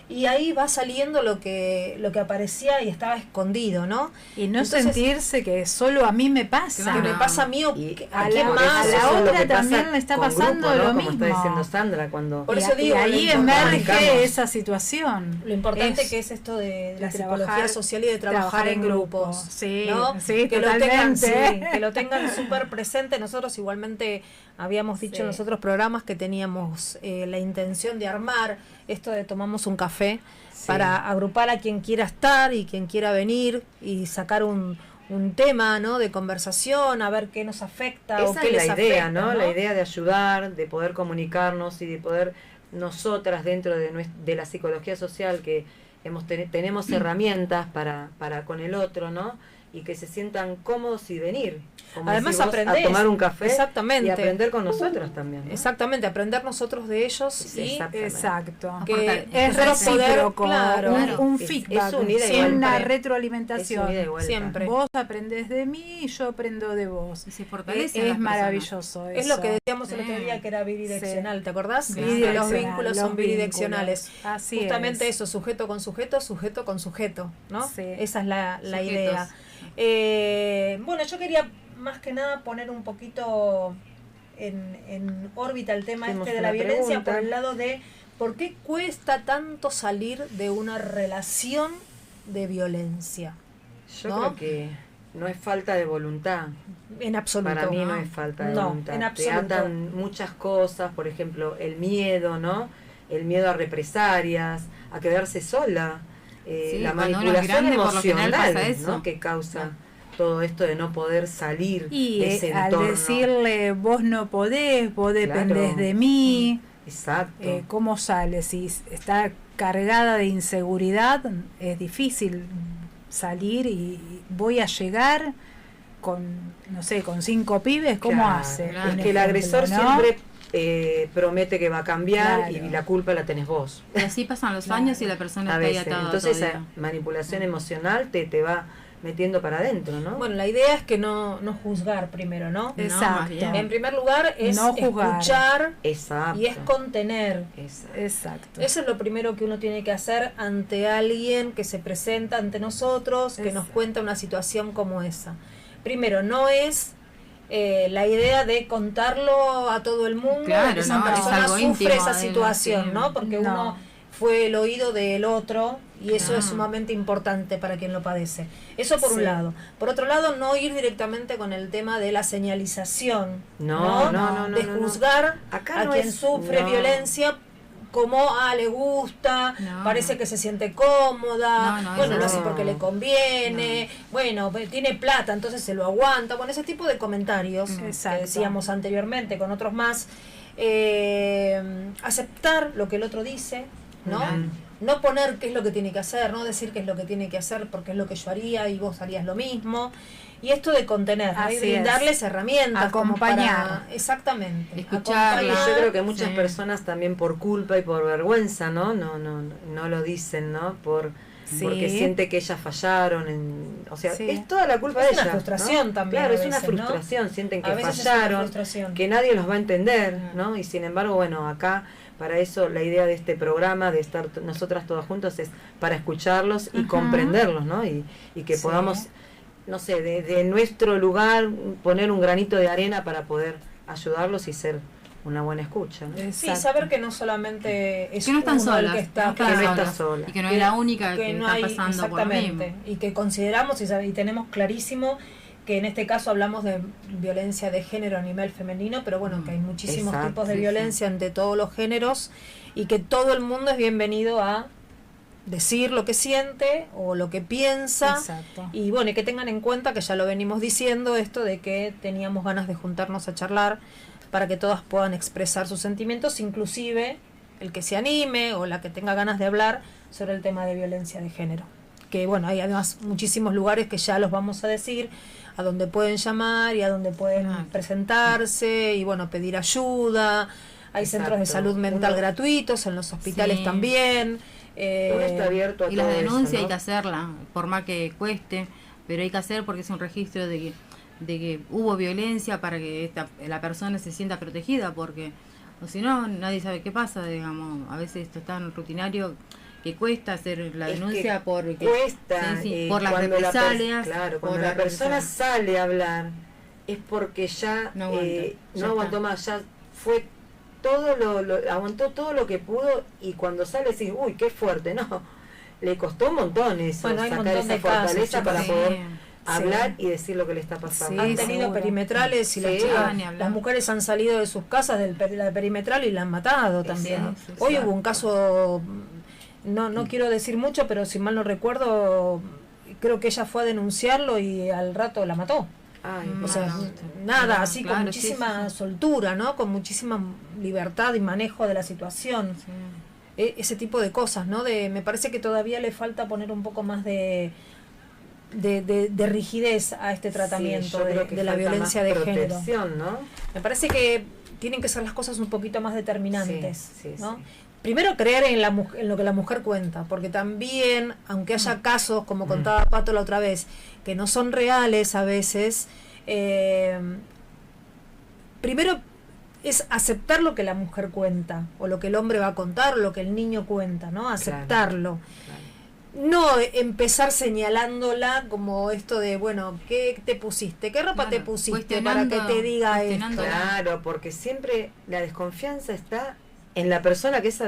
y ahí va saliendo lo que aparecía y estaba escondido, ¿no?
Y no
Entonces,
sentirse que solo a mí me pasa.
que me pasa a mí o
Y
que-
a
a quién
la-
más.
a la
eso es lo
otra
que pasa
también le está
con
pasando
grupo, ¿no?
lo
Como está
mismo.
diciendo Sandra, cuando
Por eso digo,
y ahí
lo
emerge
importante-
esa situación.
Lo importante
Es
que es esto de la
de
psicología
trabajar-
social y de trabajar en grupos.
Sí,
¿no?
sí,
que lo tengan,
totalmente.
que lo tengan súper presente. Nosotros igualmente habíamos dicho en los otros programas que teníamos la intención de armar esto de tomamos un café para agrupar a quien quiera estar y quien quiera venir y sacar un tema, ¿no? De conversación, a ver qué nos afecta o
esa
qué
es
les
la idea,
afecta,
¿no? La idea de ayudar, de poder comunicarnos y de poder nosotras dentro de la psicología social que tenemos herramientas para con el otro, ¿no? Y que se sientan cómodos y venir. Como
además
vos,
aprendés,
a tomar un café
exactamente,
y aprender con nosotros también, ¿no?
Exactamente, aprender nosotros de ellos y
exacto,
que
es recíproco,
claro,
un feedback,
es un ida y vuelta.
una retroalimentación.
Siempre.
Vos aprendés de mí y yo aprendo de vos.
Y se fortalece.
Es maravilloso eso.
Es lo que decíamos el otro día, que era bidireccional, ¿te acordás?
Sí.
Que los vínculos son bidireccionales.
Así
justamente
es.
eso, sujeto con sujeto, sujeto con sujeto, ¿no?
Sí.
Esa es la
Sujetos.
idea. Bueno, yo quería más que nada poner un poquito en órbita el tema
Hicimos
de la
una
violencia
pregunta.
por el lado de por qué cuesta tanto salir de una relación de violencia.
Yo
¿no?
creo que no es falta de voluntad.
En absoluto.
Para mí no es falta de
No,
voluntad.
en
Te
absoluto.
atan muchas cosas, por ejemplo, el miedo, ¿no? El miedo a represalias, a quedarse sola, la
cuando uno es
manipulación
grande, por lo general
emocional,
pasa eso.
¿no? Que causa todo esto de no poder salir
Y
de ese
al
entorno.
decirle vos no podés, vos dependés
Claro.
de mí,
Exacto.
¿cómo sale? Si está cargada de inseguridad, es difícil salir y voy a llegar con, no sé, con 5 pibes, ¿cómo
Claro,
hace?
claro.
Un
Es que el
ejemplo,
agresor
¿no?
siempre promete que va a cambiar
Claro.
y la culpa la tenés vos.
Y así pasan los
Claro.
años y la persona
A
está ahí
veces.
atada.
Entonces
todavía.
esa manipulación emocional te va metiendo para adentro, ¿no?
Bueno, la idea es que no juzgar primero, ¿no?
más bien.
Exacto.
En primer lugar es
No juzgar.
escuchar
Exacto.
y es contener.
Exacto.
Eso es lo primero que uno tiene que hacer ante alguien que se presenta ante nosotros, que nos cuenta una situación como esa. Primero, no es la idea de contarlo a todo el mundo,
Claro,
de que esa
no, es
persona
algo
sufre
íntimo
esa
de
situación,
él,
¿no?
sí.
Porque
No.
uno fue el oído del otro y eso
Ah.
es sumamente importante para quien lo padece. Eso por
Sí.
un lado. Por otro lado, no ir directamente con el tema de la señalización,
No,
de
no.
juzgar
Acá
a
no
quien
es-
sufre
no.
violencia como le gusta,
No.
parece que se siente cómoda,
No,
bueno,
eso
lo hace
no.
porque le conviene, bueno, tiene plata, entonces se lo aguanta, bueno, ese tipo de comentarios que
Exacto.
decíamos anteriormente con otros más, aceptar lo que el otro dice, ¿no?
Ujú.
No poner qué es lo que tiene que hacer, no decir qué es lo que tiene que hacer porque es lo que yo haría y vos harías lo mismo. Y esto de contener, ¿no? Y
Así
brindarles herramientas. como
Acompañar.
para- exactamente.
Escucharla.
Y
acompañar.
yo creo que muchas
Sí.
personas también por culpa y por vergüenza, ¿no? No lo dicen, ¿no?
Sí.
Porque siente que ellas fallaron, o sea,
Sí.
es toda la culpa
Es
de
una
ellas.
frustración
¿no?
también
Claro,
a
es una
veces, ¿no?
frustración, sienten que
A veces es una
fallaron,
frustración.
que nadie los va a entender, ¿no? Y sin embargo, bueno, acá para eso la idea de este programa, de estar nosotras todas juntas, es para escucharlos y
Ujú.
comprenderlos, ¿no? Y que
Sí.
podamos, no sé, de nuestro lugar poner un granito de arena para poder ayudarlos y ser una buena escucha, ¿no?
Sí,
Exacto.
saber que no solamente es
Que no están
uno el
solas,
que está,
que no está sola.
Y que no es la única que
no
está
hay,
pasando por lo mismo.
exactamente, y que consideramos y tenemos clarísimo que en este caso hablamos de violencia de género a nivel femenino, pero bueno, que hay muchísimos
Exacto,
tipos de
sí,
violencia ante todos los géneros y que todo el mundo es bienvenido a decir lo que siente o lo que piensa.
Exacto.
Y bueno, y que tengan en cuenta que ya lo venimos diciendo, esto de que teníamos ganas de juntarnos a charlar para que todas puedan expresar sus sentimientos, inclusive el que se anime o la que tenga ganas de hablar sobre el tema de violencia de género. Que bueno, hay además muchísimos lugares que ya los vamos a decir, a donde pueden llamar y a donde pueden
Ah.
presentarse y bueno, pedir ayuda. Hay centros de
Exacto.
salud mental
Uno-
gratuitos, en los hospitales
Sí.
también.
Todo está abierto a
Y
todo
la denuncia
eso,
hay
¿no?
que hacerla, por más que cueste, pero hay que hacer porque es un registro de que hubo violencia para que la persona se sienta protegida, porque o si no, nadie sabe qué pasa, digamos. A veces esto es tan rutinario que cuesta hacer la
Es
denuncia
que
porque
cuesta
por las
cuando
represalias.
claro,
por
cuando la
las
persona
represalias.
sale a hablar es porque ya
No aguanta,
no
ya
aguantó
está.
más, ya fue todo aguantó todo lo que pudo y cuando sale decís, uy, qué fuerte, no, le costó un montón eso,
Bueno, hay un
sacar
montón
esa
de casos,
fortaleza
chicos,
para
Sí.
poder hablar y decir lo que le está
Sí,
pasando.
Han tenido
seguro.
perimetrales y las
Sí.
chicas,
Ni hablar.
las mujeres han salido de sus casas de la perimetral y la han matado también.
sí,
Hoy
exacto.
hubo un caso, no quiero decir mucho, pero si mal no recuerdo, creo que ella fue a denunciarlo y al rato la mató.
Ay,
O sea,
no,
nada,
no,
así
claro,
con muchísima
sí, sí.
soltura, ¿no? Con muchísima libertad y manejo de la situación. ese tipo de cosas, ¿no? Me parece que todavía le falta poner un poco más de rigidez a este tratamiento de la violencia de género,
¿no?
Me parece que tienen que ser las cosas un poquito más determinantes, ¿no?
Sí.
Primero, creer en lo que la mujer cuenta, porque también, aunque haya casos, como contaba Pato la otra vez, que no son reales a veces, primero es aceptar lo que la mujer cuenta, o lo que el hombre va a contar, o lo que el niño cuenta, ¿no? Aceptarlo. Claro. No empezar señalándola como esto de, bueno, ¿qué te pusiste? ¿Qué ropa te pusiste para que te diga esto?
Claro, porque siempre la desconfianza está en la persona que es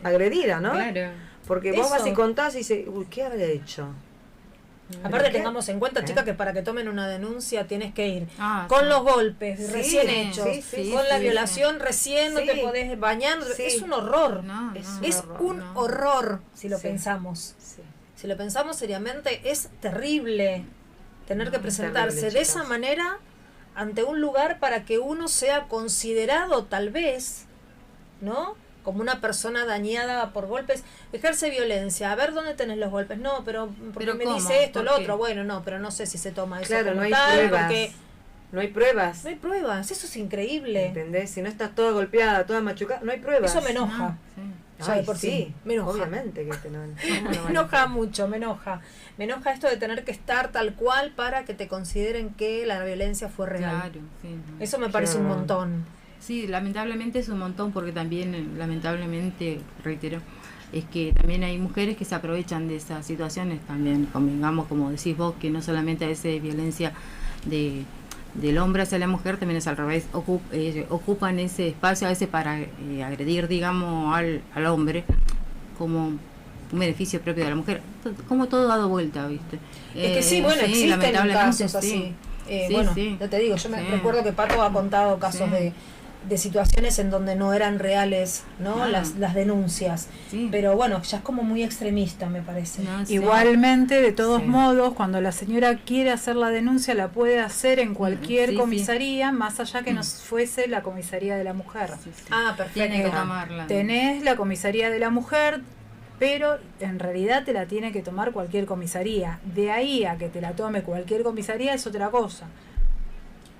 agredida, ¿no?
Claro.
Porque vos vas y contás y dices, uy, ¿qué habré hecho?
Aparte tengamos en cuenta, chicas, que para que tomen una denuncia tienes que ir con los golpes recién hechos, con la violación recién, no te podés bañar, es un horror, es un horror si lo pensamos. Si lo pensamos seriamente, es terrible tener que presentarse terrible, de esa manera ante un lugar para que uno sea considerado tal vez, ¿no?, como una persona dañada por golpes. Ejerce violencia, a ver dónde tenés los golpes. No, pero porque me dice esto, lo otro. Bueno, no, pero no sé si se toma eso.
Claro,
como
no hay
tal,
pruebas.
porque
no hay pruebas.
No hay pruebas, eso es increíble.
¿Entendés? Si no estás toda golpeada, toda machucada, no hay pruebas.
Eso me enoja.
Ay,
por sí, me enoja.
Obviamente que te
me enoja mucho, me enoja. Me enoja esto de tener que estar tal cual para que te consideren que la violencia fue real.
Claro,
eso me parece un montón.
Sí, lamentablemente es un montón, porque también, lamentablemente, reitero, es que también hay mujeres que se aprovechan de esas situaciones también, convengamos, como decís vos, que no solamente a veces violencia del hombre hacia la mujer, también es al revés, ocupan ese espacio a veces para agredir, digamos, al hombre como un beneficio propio de la mujer, como todo dado vuelta, ¿viste?
Es que sí, bueno, existen casos así. Ya te digo, yo me recuerdo que Pato ha contado casos de situaciones en donde no eran reales, ¿no? Las denuncias. Pero bueno, ya es como muy extremista, me parece.
Igualmente, de todos modos, cuando la señora quiere hacer la denuncia, la puede hacer en cualquier comisaría, más allá que no fuese la comisaría de la mujer.
Ah, perfecto.
Tiene que tomarla.
Tenés la comisaría de la mujer, pero en realidad te la tiene que tomar cualquier comisaría. De ahí a que te la tome cualquier comisaría es otra cosa.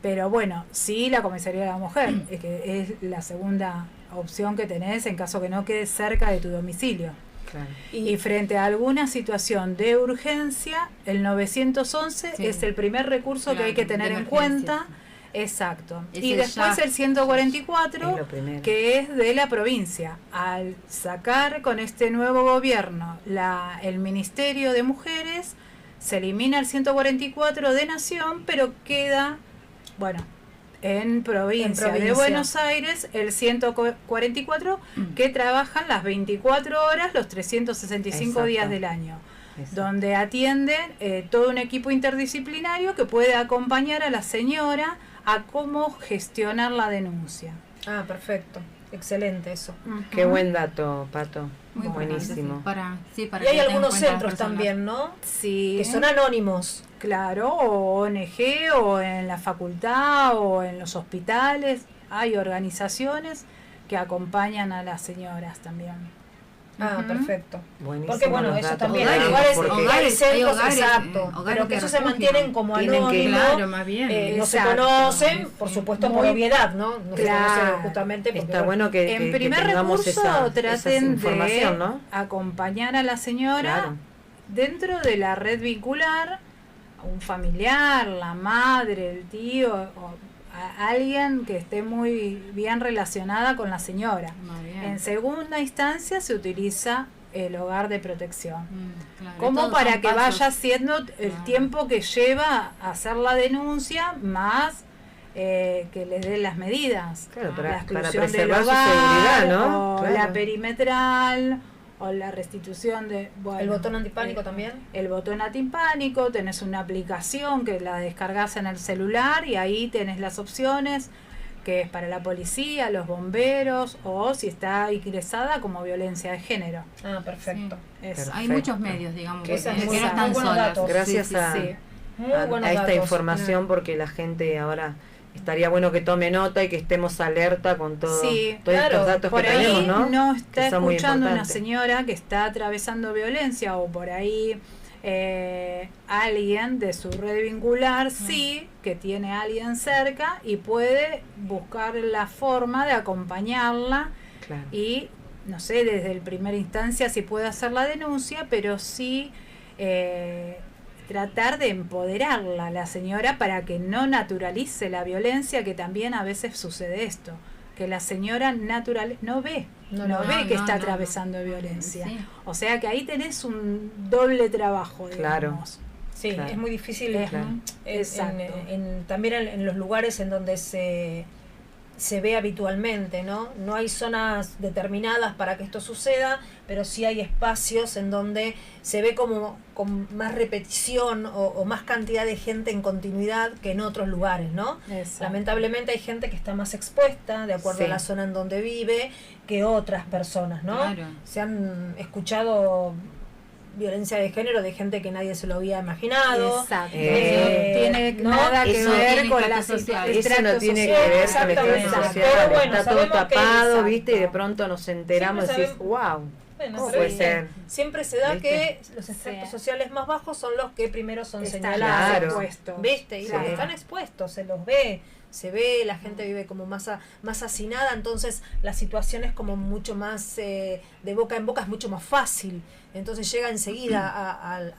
Pero bueno, sí, la comisaría de la mujer, que es la segunda opción que tenés en caso que no quedes cerca de tu domicilio. Claro. Y frente a alguna situación de urgencia, el 911 es el primer recurso que hay que tener en cuenta. Exacto. Y después el 144, que es de la provincia. Al sacar con este nuevo gobierno el Ministerio de Mujeres, se elimina el 144 de Nación, pero queda... Bueno, en provincia de Buenos Aires, el 144, que trabajan las 24 horas, los 365 días del año, donde atienden todo un equipo interdisciplinario que puede acompañar a la señora a cómo gestionar la denuncia.
Ah, perfecto. Excelente eso.
Qué buen dato, Pato. Muy buenísimo.
Y hay algunos centros también, ¿no?
Sí.
Que son anónimos.
Claro, o ONG, o en la facultad, o en los hospitales. Hay organizaciones que acompañan a las señoras también.
Ah, perfecto.
Buenísimo.
Porque bueno, eso también hay hogares, centros, exacto, pero que eso se mantienen como anónimos,
claro, más bien.
No se conocen, por supuesto, por obviedad, ¿no? No se conocen justamente porque
está bueno que
en primer recurso traten de acompañar a la señora dentro de la red vincular, a un familiar, la madre, el tío, o a alguien que esté muy bien relacionada con la señora. En segunda instancia se utiliza el hogar de protección, como para que vaya haciendo el tiempo que lleva a hacer la denuncia, más que le den las medidas, la exclusión del hogar, su seguridad, ¿no? O la perimetral, o la restitución de...
Bueno, ¿el botón antipánico también?
El botón antipánico, tenés una aplicación que la descargas en el celular y ahí tenés las opciones, que es para la policía, los bomberos, o si está ingresada como violencia de género.
Ah, perfecto.
Hay muchos medios, digamos,
que no están solas.
Gracias a esta información, porque la gente ahora estaría bueno que tome nota y que estemos alerta con todos estos datos
por
que
ahí
tenemos, ¿no?
No está escuchando una
importantes.
señora que está atravesando violencia, o por ahí alguien de su red vincular sí que tiene a alguien cerca y puede buscar la forma de acompañarla.
Claro.
Y no sé, desde el primera instancia si puede hacer la denuncia, pero sí tratar de empoderarla a la señora para que no naturalice la violencia, que también a veces sucede esto, que la señora no ve que está atravesando violencia.
Sí.
O sea que ahí tenés un doble trabajo, digamos.
Sí,
Claro.
es muy difícil.
Exacto.
También en los lugares en donde se ve habitualmente, ¿no? No hay zonas determinadas para que esto suceda, pero sí hay espacios en donde se ve como con más repetición o más cantidad de gente en continuidad que en otros lugares, ¿no?
Exacto.
Lamentablemente hay gente que está más expuesta, de acuerdo a la zona en donde vive, que otras personas, ¿no?
Claro.
Se han escuchado violencia de género de gente que nadie se lo había imaginado.
Exacto.
Tiene
nada que
eso
ver
tiene
con
estrato
la
social.
Eso no tiene que
social,
ver con el
exactamente.
estrato social,
Pero bueno,
está todo
sabemos que-
tapado, ¿viste? Y de
exacto.
pronto nos enteramos y
Siempre
decís, wow,
Bueno,
¿cómo
pero
puede
viste,
ser?
siempre se da
¿Viste?
que los estratos sociales más bajos son los que primero son
Están
señalados.
Claro.
expuestos.
¿Viste? Y
Sí.
los que están expuestos, se los ve, se ve, la gente vive como más hacinada, entonces la situación es como mucho más de boca en boca, es mucho más fácil, entonces llega enseguida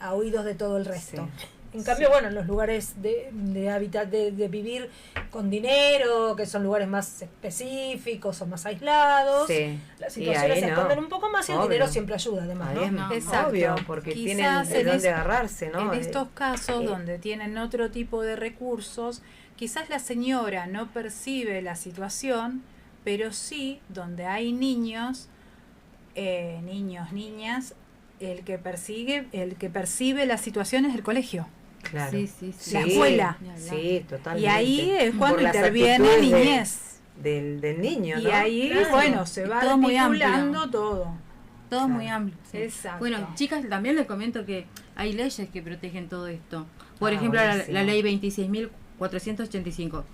a oídos de todo el resto.
Sí.
En cambio, bueno, en los lugares de hábitat, de vivir con dinero, que son lugares más específicos o más aislados,
Sí.
las
Y
situaciones
ahí
se
no.
esconden un poco más y el
Obvio.
dinero siempre ayuda, además,
Ahí es
¿no?
Exacto.
obvio, porque
Quizás
tienen de
en
dónde
es-
agarrarse, ¿no?
En estos casos
eh,
donde tienen otro tipo de recursos, quizás la señora no percibe la situación, pero sí donde hay niños, niñas, el que percibe la situación es el colegio.
Claro.
Sí, sí, sí.
La escuela.
Sí, totalmente.
Y ahí es cuando
Por las
interviene
actitudes
niñez.
del niño,
Y
¿no?
ahí,
Claro.
bueno, se
Es
va
todo muy
articulando
amplio.
todo.
Todo
Claro.
muy amplio. Sí.
Exacto.
Bueno, chicas, también les comento que hay leyes que protegen todo esto. Por
Ah,
ejemplo,
buenísimo.
la ley 26.485,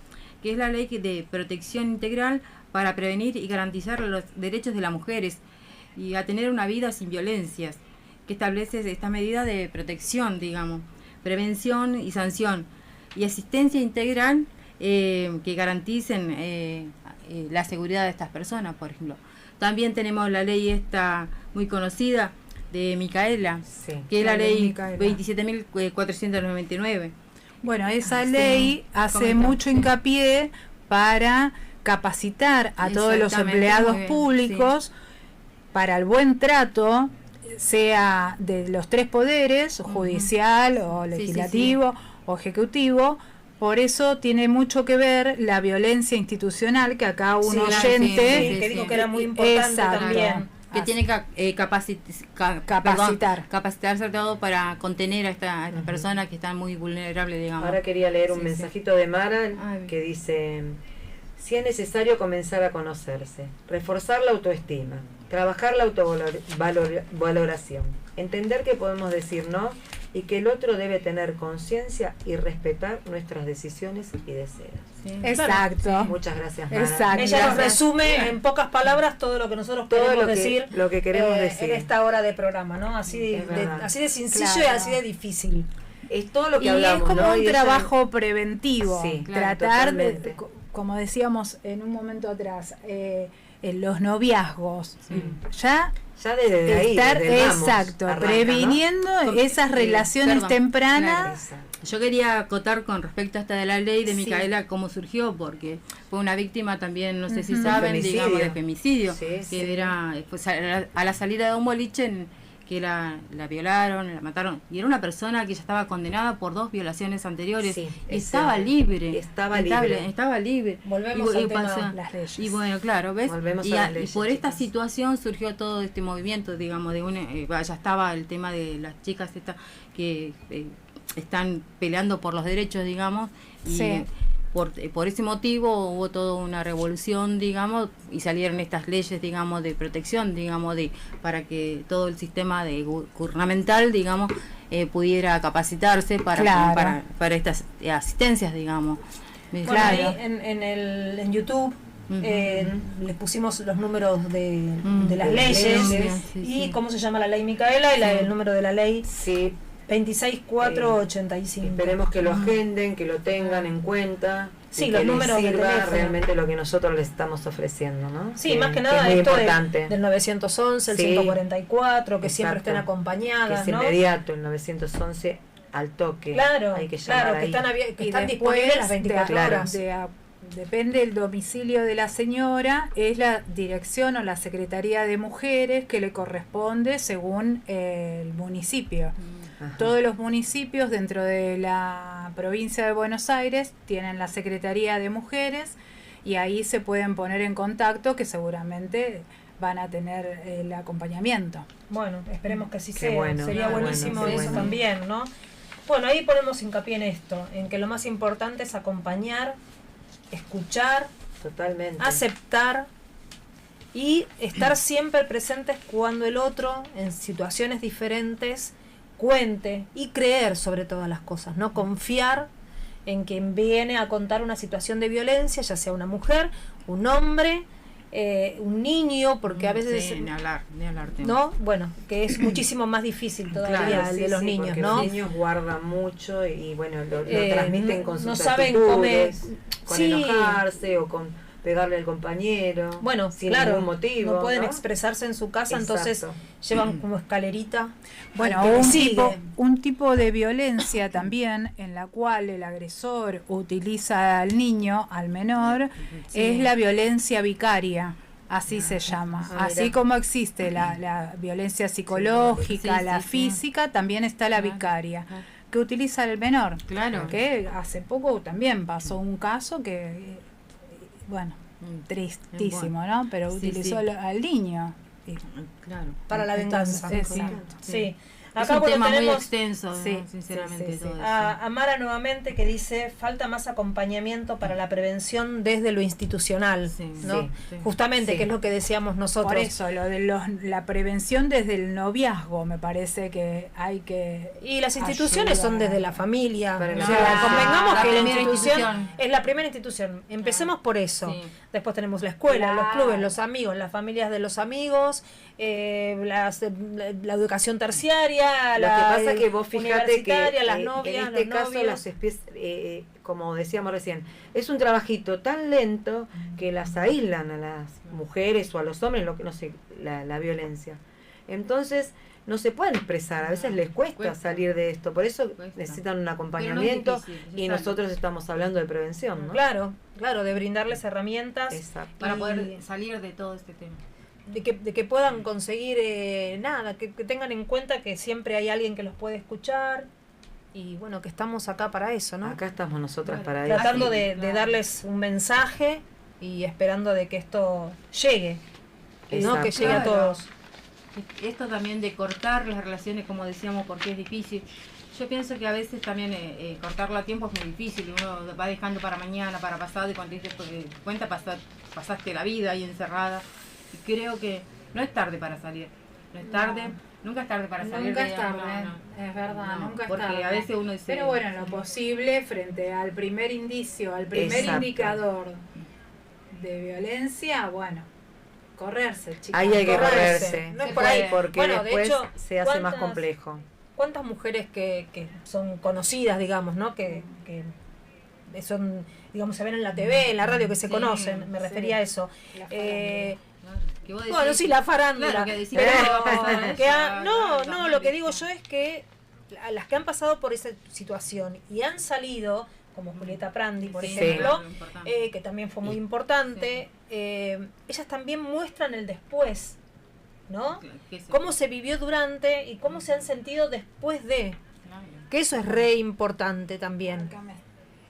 que es la ley de protección integral para prevenir y garantizar los derechos de las mujeres y a tener una vida sin violencias, que establece esta medida de protección, digamos, prevención y sanción y asistencia integral que garanticen la seguridad de estas personas, por ejemplo. También tenemos la ley esta muy conocida de Micaela,
Sí.
que es la
La ley
ley
Micaela.
27.499.
Bueno, esa
Sí,
ley hace
comenta,
mucho
sí.
hincapié para capacitar a todos los
Exactamente,
empleados
muy bien,
públicos para el buen trato, sea de los tres poderes, judicial o
Sí, sí,
legislativo o ejecutivo. Por eso tiene mucho que ver la violencia institucional, que acá un
Sí, claro,
oyente
sí, sí,
que digo
sí.
que era muy importante
Exacto.
también.
Que
Así.
tiene que
Capacitar.
capacitarse todo para contener a estas personas que están muy vulnerables, digamos.
Ahora quería leer un
Sí,
mensajito de Mara
Ay.
que dice: si es necesario comenzar a conocerse, reforzar la autoestima, trabajar la autovaloración, entender que podemos decir no y que el otro debe tener conciencia y respetar nuestras decisiones y deseos.
Sí.
Exacto.
Muchas gracias, Mara.
Exacto.
Ella nos
Gracias.
resume en pocas palabras todo lo que nosotros
Todo
queremos
lo que-
decir,
lo que queremos decir.
en esta hora de programa, ¿no? Así
Es verdad.
así de sencillo
Claro.
y así de difícil.
Es todo lo que
Y
hablamos,
es como
¿no?
un
Y ella-
trabajo preventivo,
Sí,
claro,
tratar de,
totalmente.
como decíamos en un momento atrás, en los noviazgos, ya
ya desde ahí,
estar
desde el vamos,
exacto,
arranca, ¿no?
previniendo esas relaciones
perdón,
tempranas.
Exacto.
Yo quería acotar con respecto a esta de la ley de
Sí.
Micaela cómo surgió, porque fue una víctima también, no sé si
Ujú.
saben,
Femicidio.
digamos, de femicidio,
Sí,
que
sí.
era pues, a la salida de un boliche que la violaron, la mataron, y era una persona que ya estaba condenada por 2 violaciones anteriores,
Sí,
y
es
estaba
cierto.
libre,
Estaba libre.
estaba libre.
Volvemos al tema
pasó-
de
las leyes.
y bueno, claro, ¿ves?
Volvemos
Y,
a las
y
leyes,
por esta
chicas.
situación surgió todo este movimiento, digamos, de una, ya estaba el tema de las chicas que están peleando por los derechos, digamos, y
Sí.
por ese motivo hubo toda una revolución, digamos, y salieron estas leyes, digamos, de protección, digamos, para que todo el sistema gubernamental, digamos, pudiera capacitarse
Claro.
para estas asistencias, digamos.
Bueno,
claro.
ahí en YouTube les pusimos los números de las leyes y cómo se llama la ley Micaela y el número de la ley 26485.
Esperemos que lo agenden, que lo tengan en cuenta.
Sí,
y
los
que
números
les
de
sirva
teléfono.
realmente lo que nosotros les estamos ofreciendo, ¿no?
Sí, más que nada
es muy
esto
importante.
del 911, el
Sí,
144, que siempre
exacto.
estén acompañadas,
Que es
¿no?
inmediato, el 911 al toque.
Claro,
hay que llamar
claro, que
ahí.
que
Y
están
después
disponibles las 24
Claro.
horas.
Depende del domicilio de la señora, es la dirección o la Secretaría de Mujeres que le corresponde según el municipio.
Ajá.
Todos los municipios dentro de la provincia de Buenos Aires tienen la Secretaría de Mujeres y ahí se pueden poner en contacto, que seguramente van a tener el acompañamiento.
Bueno, esperemos que así
Qué
sea.
bueno,
Sería
qué
buenísimo
bueno, qué
eso
bueno.
también, ¿no? Bueno, ahí ponemos hincapié en esto, en que lo más importante es acompañar, escuchar,
Totalmente.
aceptar y estar siempre presentes cuando el otro, en situaciones diferentes, cuente y creer sobre todas las cosas, ¿no? Confiar en quien viene a contar una situación de violencia, ya sea una mujer, un hombre, un niño, porque a veces...
Sí, ni hablar.
¿No? Bueno, que es muchísimo más difícil todavía
Claro,
el
sí,
de los
sí,
niños,
porque
¿no?
Los niños guardan mucho y bueno, lo transmiten con sus
no saben comer.
actitudes, con
Sí.
enojarse o con pegarle al compañero.
Bueno,
sin
claro,
ningún motivo.
no pueden expresarse en su casa, entonces
Exacto.
llevan como escalerita.
Bueno,
al que le sigue.
un tipo de violencia también en la cual el agresor utiliza al niño, al menor, es la violencia vicaria. Así se llama. Así
mira.
como existe la violencia psicológica,
Sí,
la
sí, sí.
física, también está la vicaria, que utiliza al menor.
Claro.
Que hace poco también pasó un caso que, bueno, tristísimo, ¿no? Pero
Sí,
utilizó
sí.
al niño. Y-
Claro.
Para la venganza.
Entonces,
Sí.
Es
Acá
un
bueno,
tema muy
tenemos
extenso, ¿no?
Sí,
Sinceramente,
sí, sí,
todo
sí.
eso.
a Mara nuevamente que dice falta más acompañamiento para la prevención desde lo institucional,
Sí,
¿no?
sí,
sí.
Justamente,
Sí.
que es lo que decíamos nosotros.
Por eso, lo de la prevención desde el noviazgo, me parece que hay que...
Y las instituciones son
ayudar.
desde la familia.
Para
O
la
sea,
familia.
convengamos
La
que la
primera
institución
institución.
es la primera institución. Empecemos por eso.
Sí.
Después tenemos la escuela, los
Claro.
clubes, los amigos, las familias de los amigos, la educación terciaria,
Lo que pasa es que vos fíjate que
universitaria, las novias,
en este
los
caso,
novios.
como decíamos recién, es un trabajito tan lento que las aíslan a las mujeres o a los hombres, lo que no sé, la violencia. Entonces, no se pueden expresar, a veces les cuesta salir de esto, por eso
Cuesta.
necesitan un
Pero
acompañamiento
no es difícil,
y
es
nosotros estamos hablando de prevención, ¿no?
Claro, claro, de brindarles herramientas
Exacto.
Para
y
poder salir de todo este tema.
de que puedan conseguir nada, que tengan en cuenta que siempre hay alguien que los puede escuchar y bueno, que estamos acá para eso, ¿no?
Acá estamos nosotras
Claro.
para eso.
Tratando
Así,
de
claro.
darles un mensaje y esperando de que esto llegue, ¿no? Que
Exacto.
llegue a
Claro.
todos.
Esto también de cortar las relaciones, como decíamos, porque es difícil. Yo pienso que a veces también cortarlo a tiempo es muy difícil. Uno va dejando para mañana, para pasado, y cuando te das cuenta pasaste la vida ahí encerrada. Y creo que no es tarde para salir. No es tarde, nunca es tarde para salir.
Nunca
de
es
ahí,
tarde, es verdad,
No,
nunca es
porque
tarde.
a veces uno dice...
Pero bueno, en lo posible, frente al primer indicio, al primer
Exacto.
indicador de violencia, bueno, correrse, chicas.
Ahí hay que
correrse.
correrse,
No es
por ahí.
porque
Bueno, de
después
hecho,
se hace más
¿cuántas-
complejo.
¿Cuántas mujeres que son conocidas, digamos, ¿no? Que son, digamos, se ven en la TV, en la radio, que se
Sí,
conocen, me
sí.
refería a eso.
La
Claro, que vos
Bueno,
decís-
sí, la farándula.
Claro, que decís,
pero
"Pero va a pasar
que
ella",
no,
claro,
no,
también,
lo que digo
¿viste?
yo es que a las que han pasado por esa situación y han salido, como Julieta Prandi, por
Sí,
ejemplo,
claro, importante.
que también fue muy importante, ellas también muestran el después, ¿no?
Claro, que eso-
Cómo se vivió durante y cómo se han sentido después de.
Claro.
Que eso es re importante también.
Acá me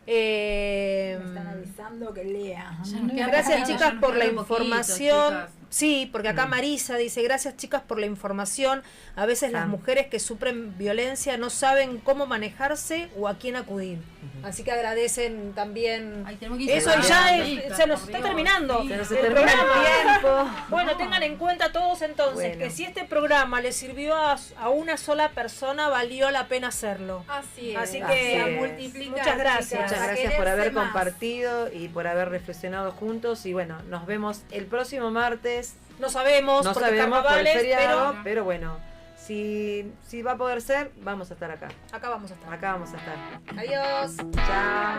Eh,
están avisando que lea.
Ya nos queda
Gracias
poquito,
chicas
ya nos
por la
queda poquito,
información.
chicas.
Sí, porque acá Marisa dice, gracias chicas por la información. A veces las
Ah.
mujeres que sufren violencia no saben cómo manejarse o a quién acudir. Así que agradecen también
eso,
y ya se nos está terminando
se nos termina el tiempo.
Bueno, tengan en cuenta todos entonces que si este programa le sirvió a una sola persona, valió la pena hacerlo. Así que muchas gracias.
Muchas gracias por haber compartido y por haber reflexionado juntos. Y bueno, nos vemos el próximo martes.
No sabemos por
el feriado, pero bueno, si va a poder ser, vamos a estar acá.
Acá vamos a estar.
Acá vamos a estar.
Adiós.
Chao.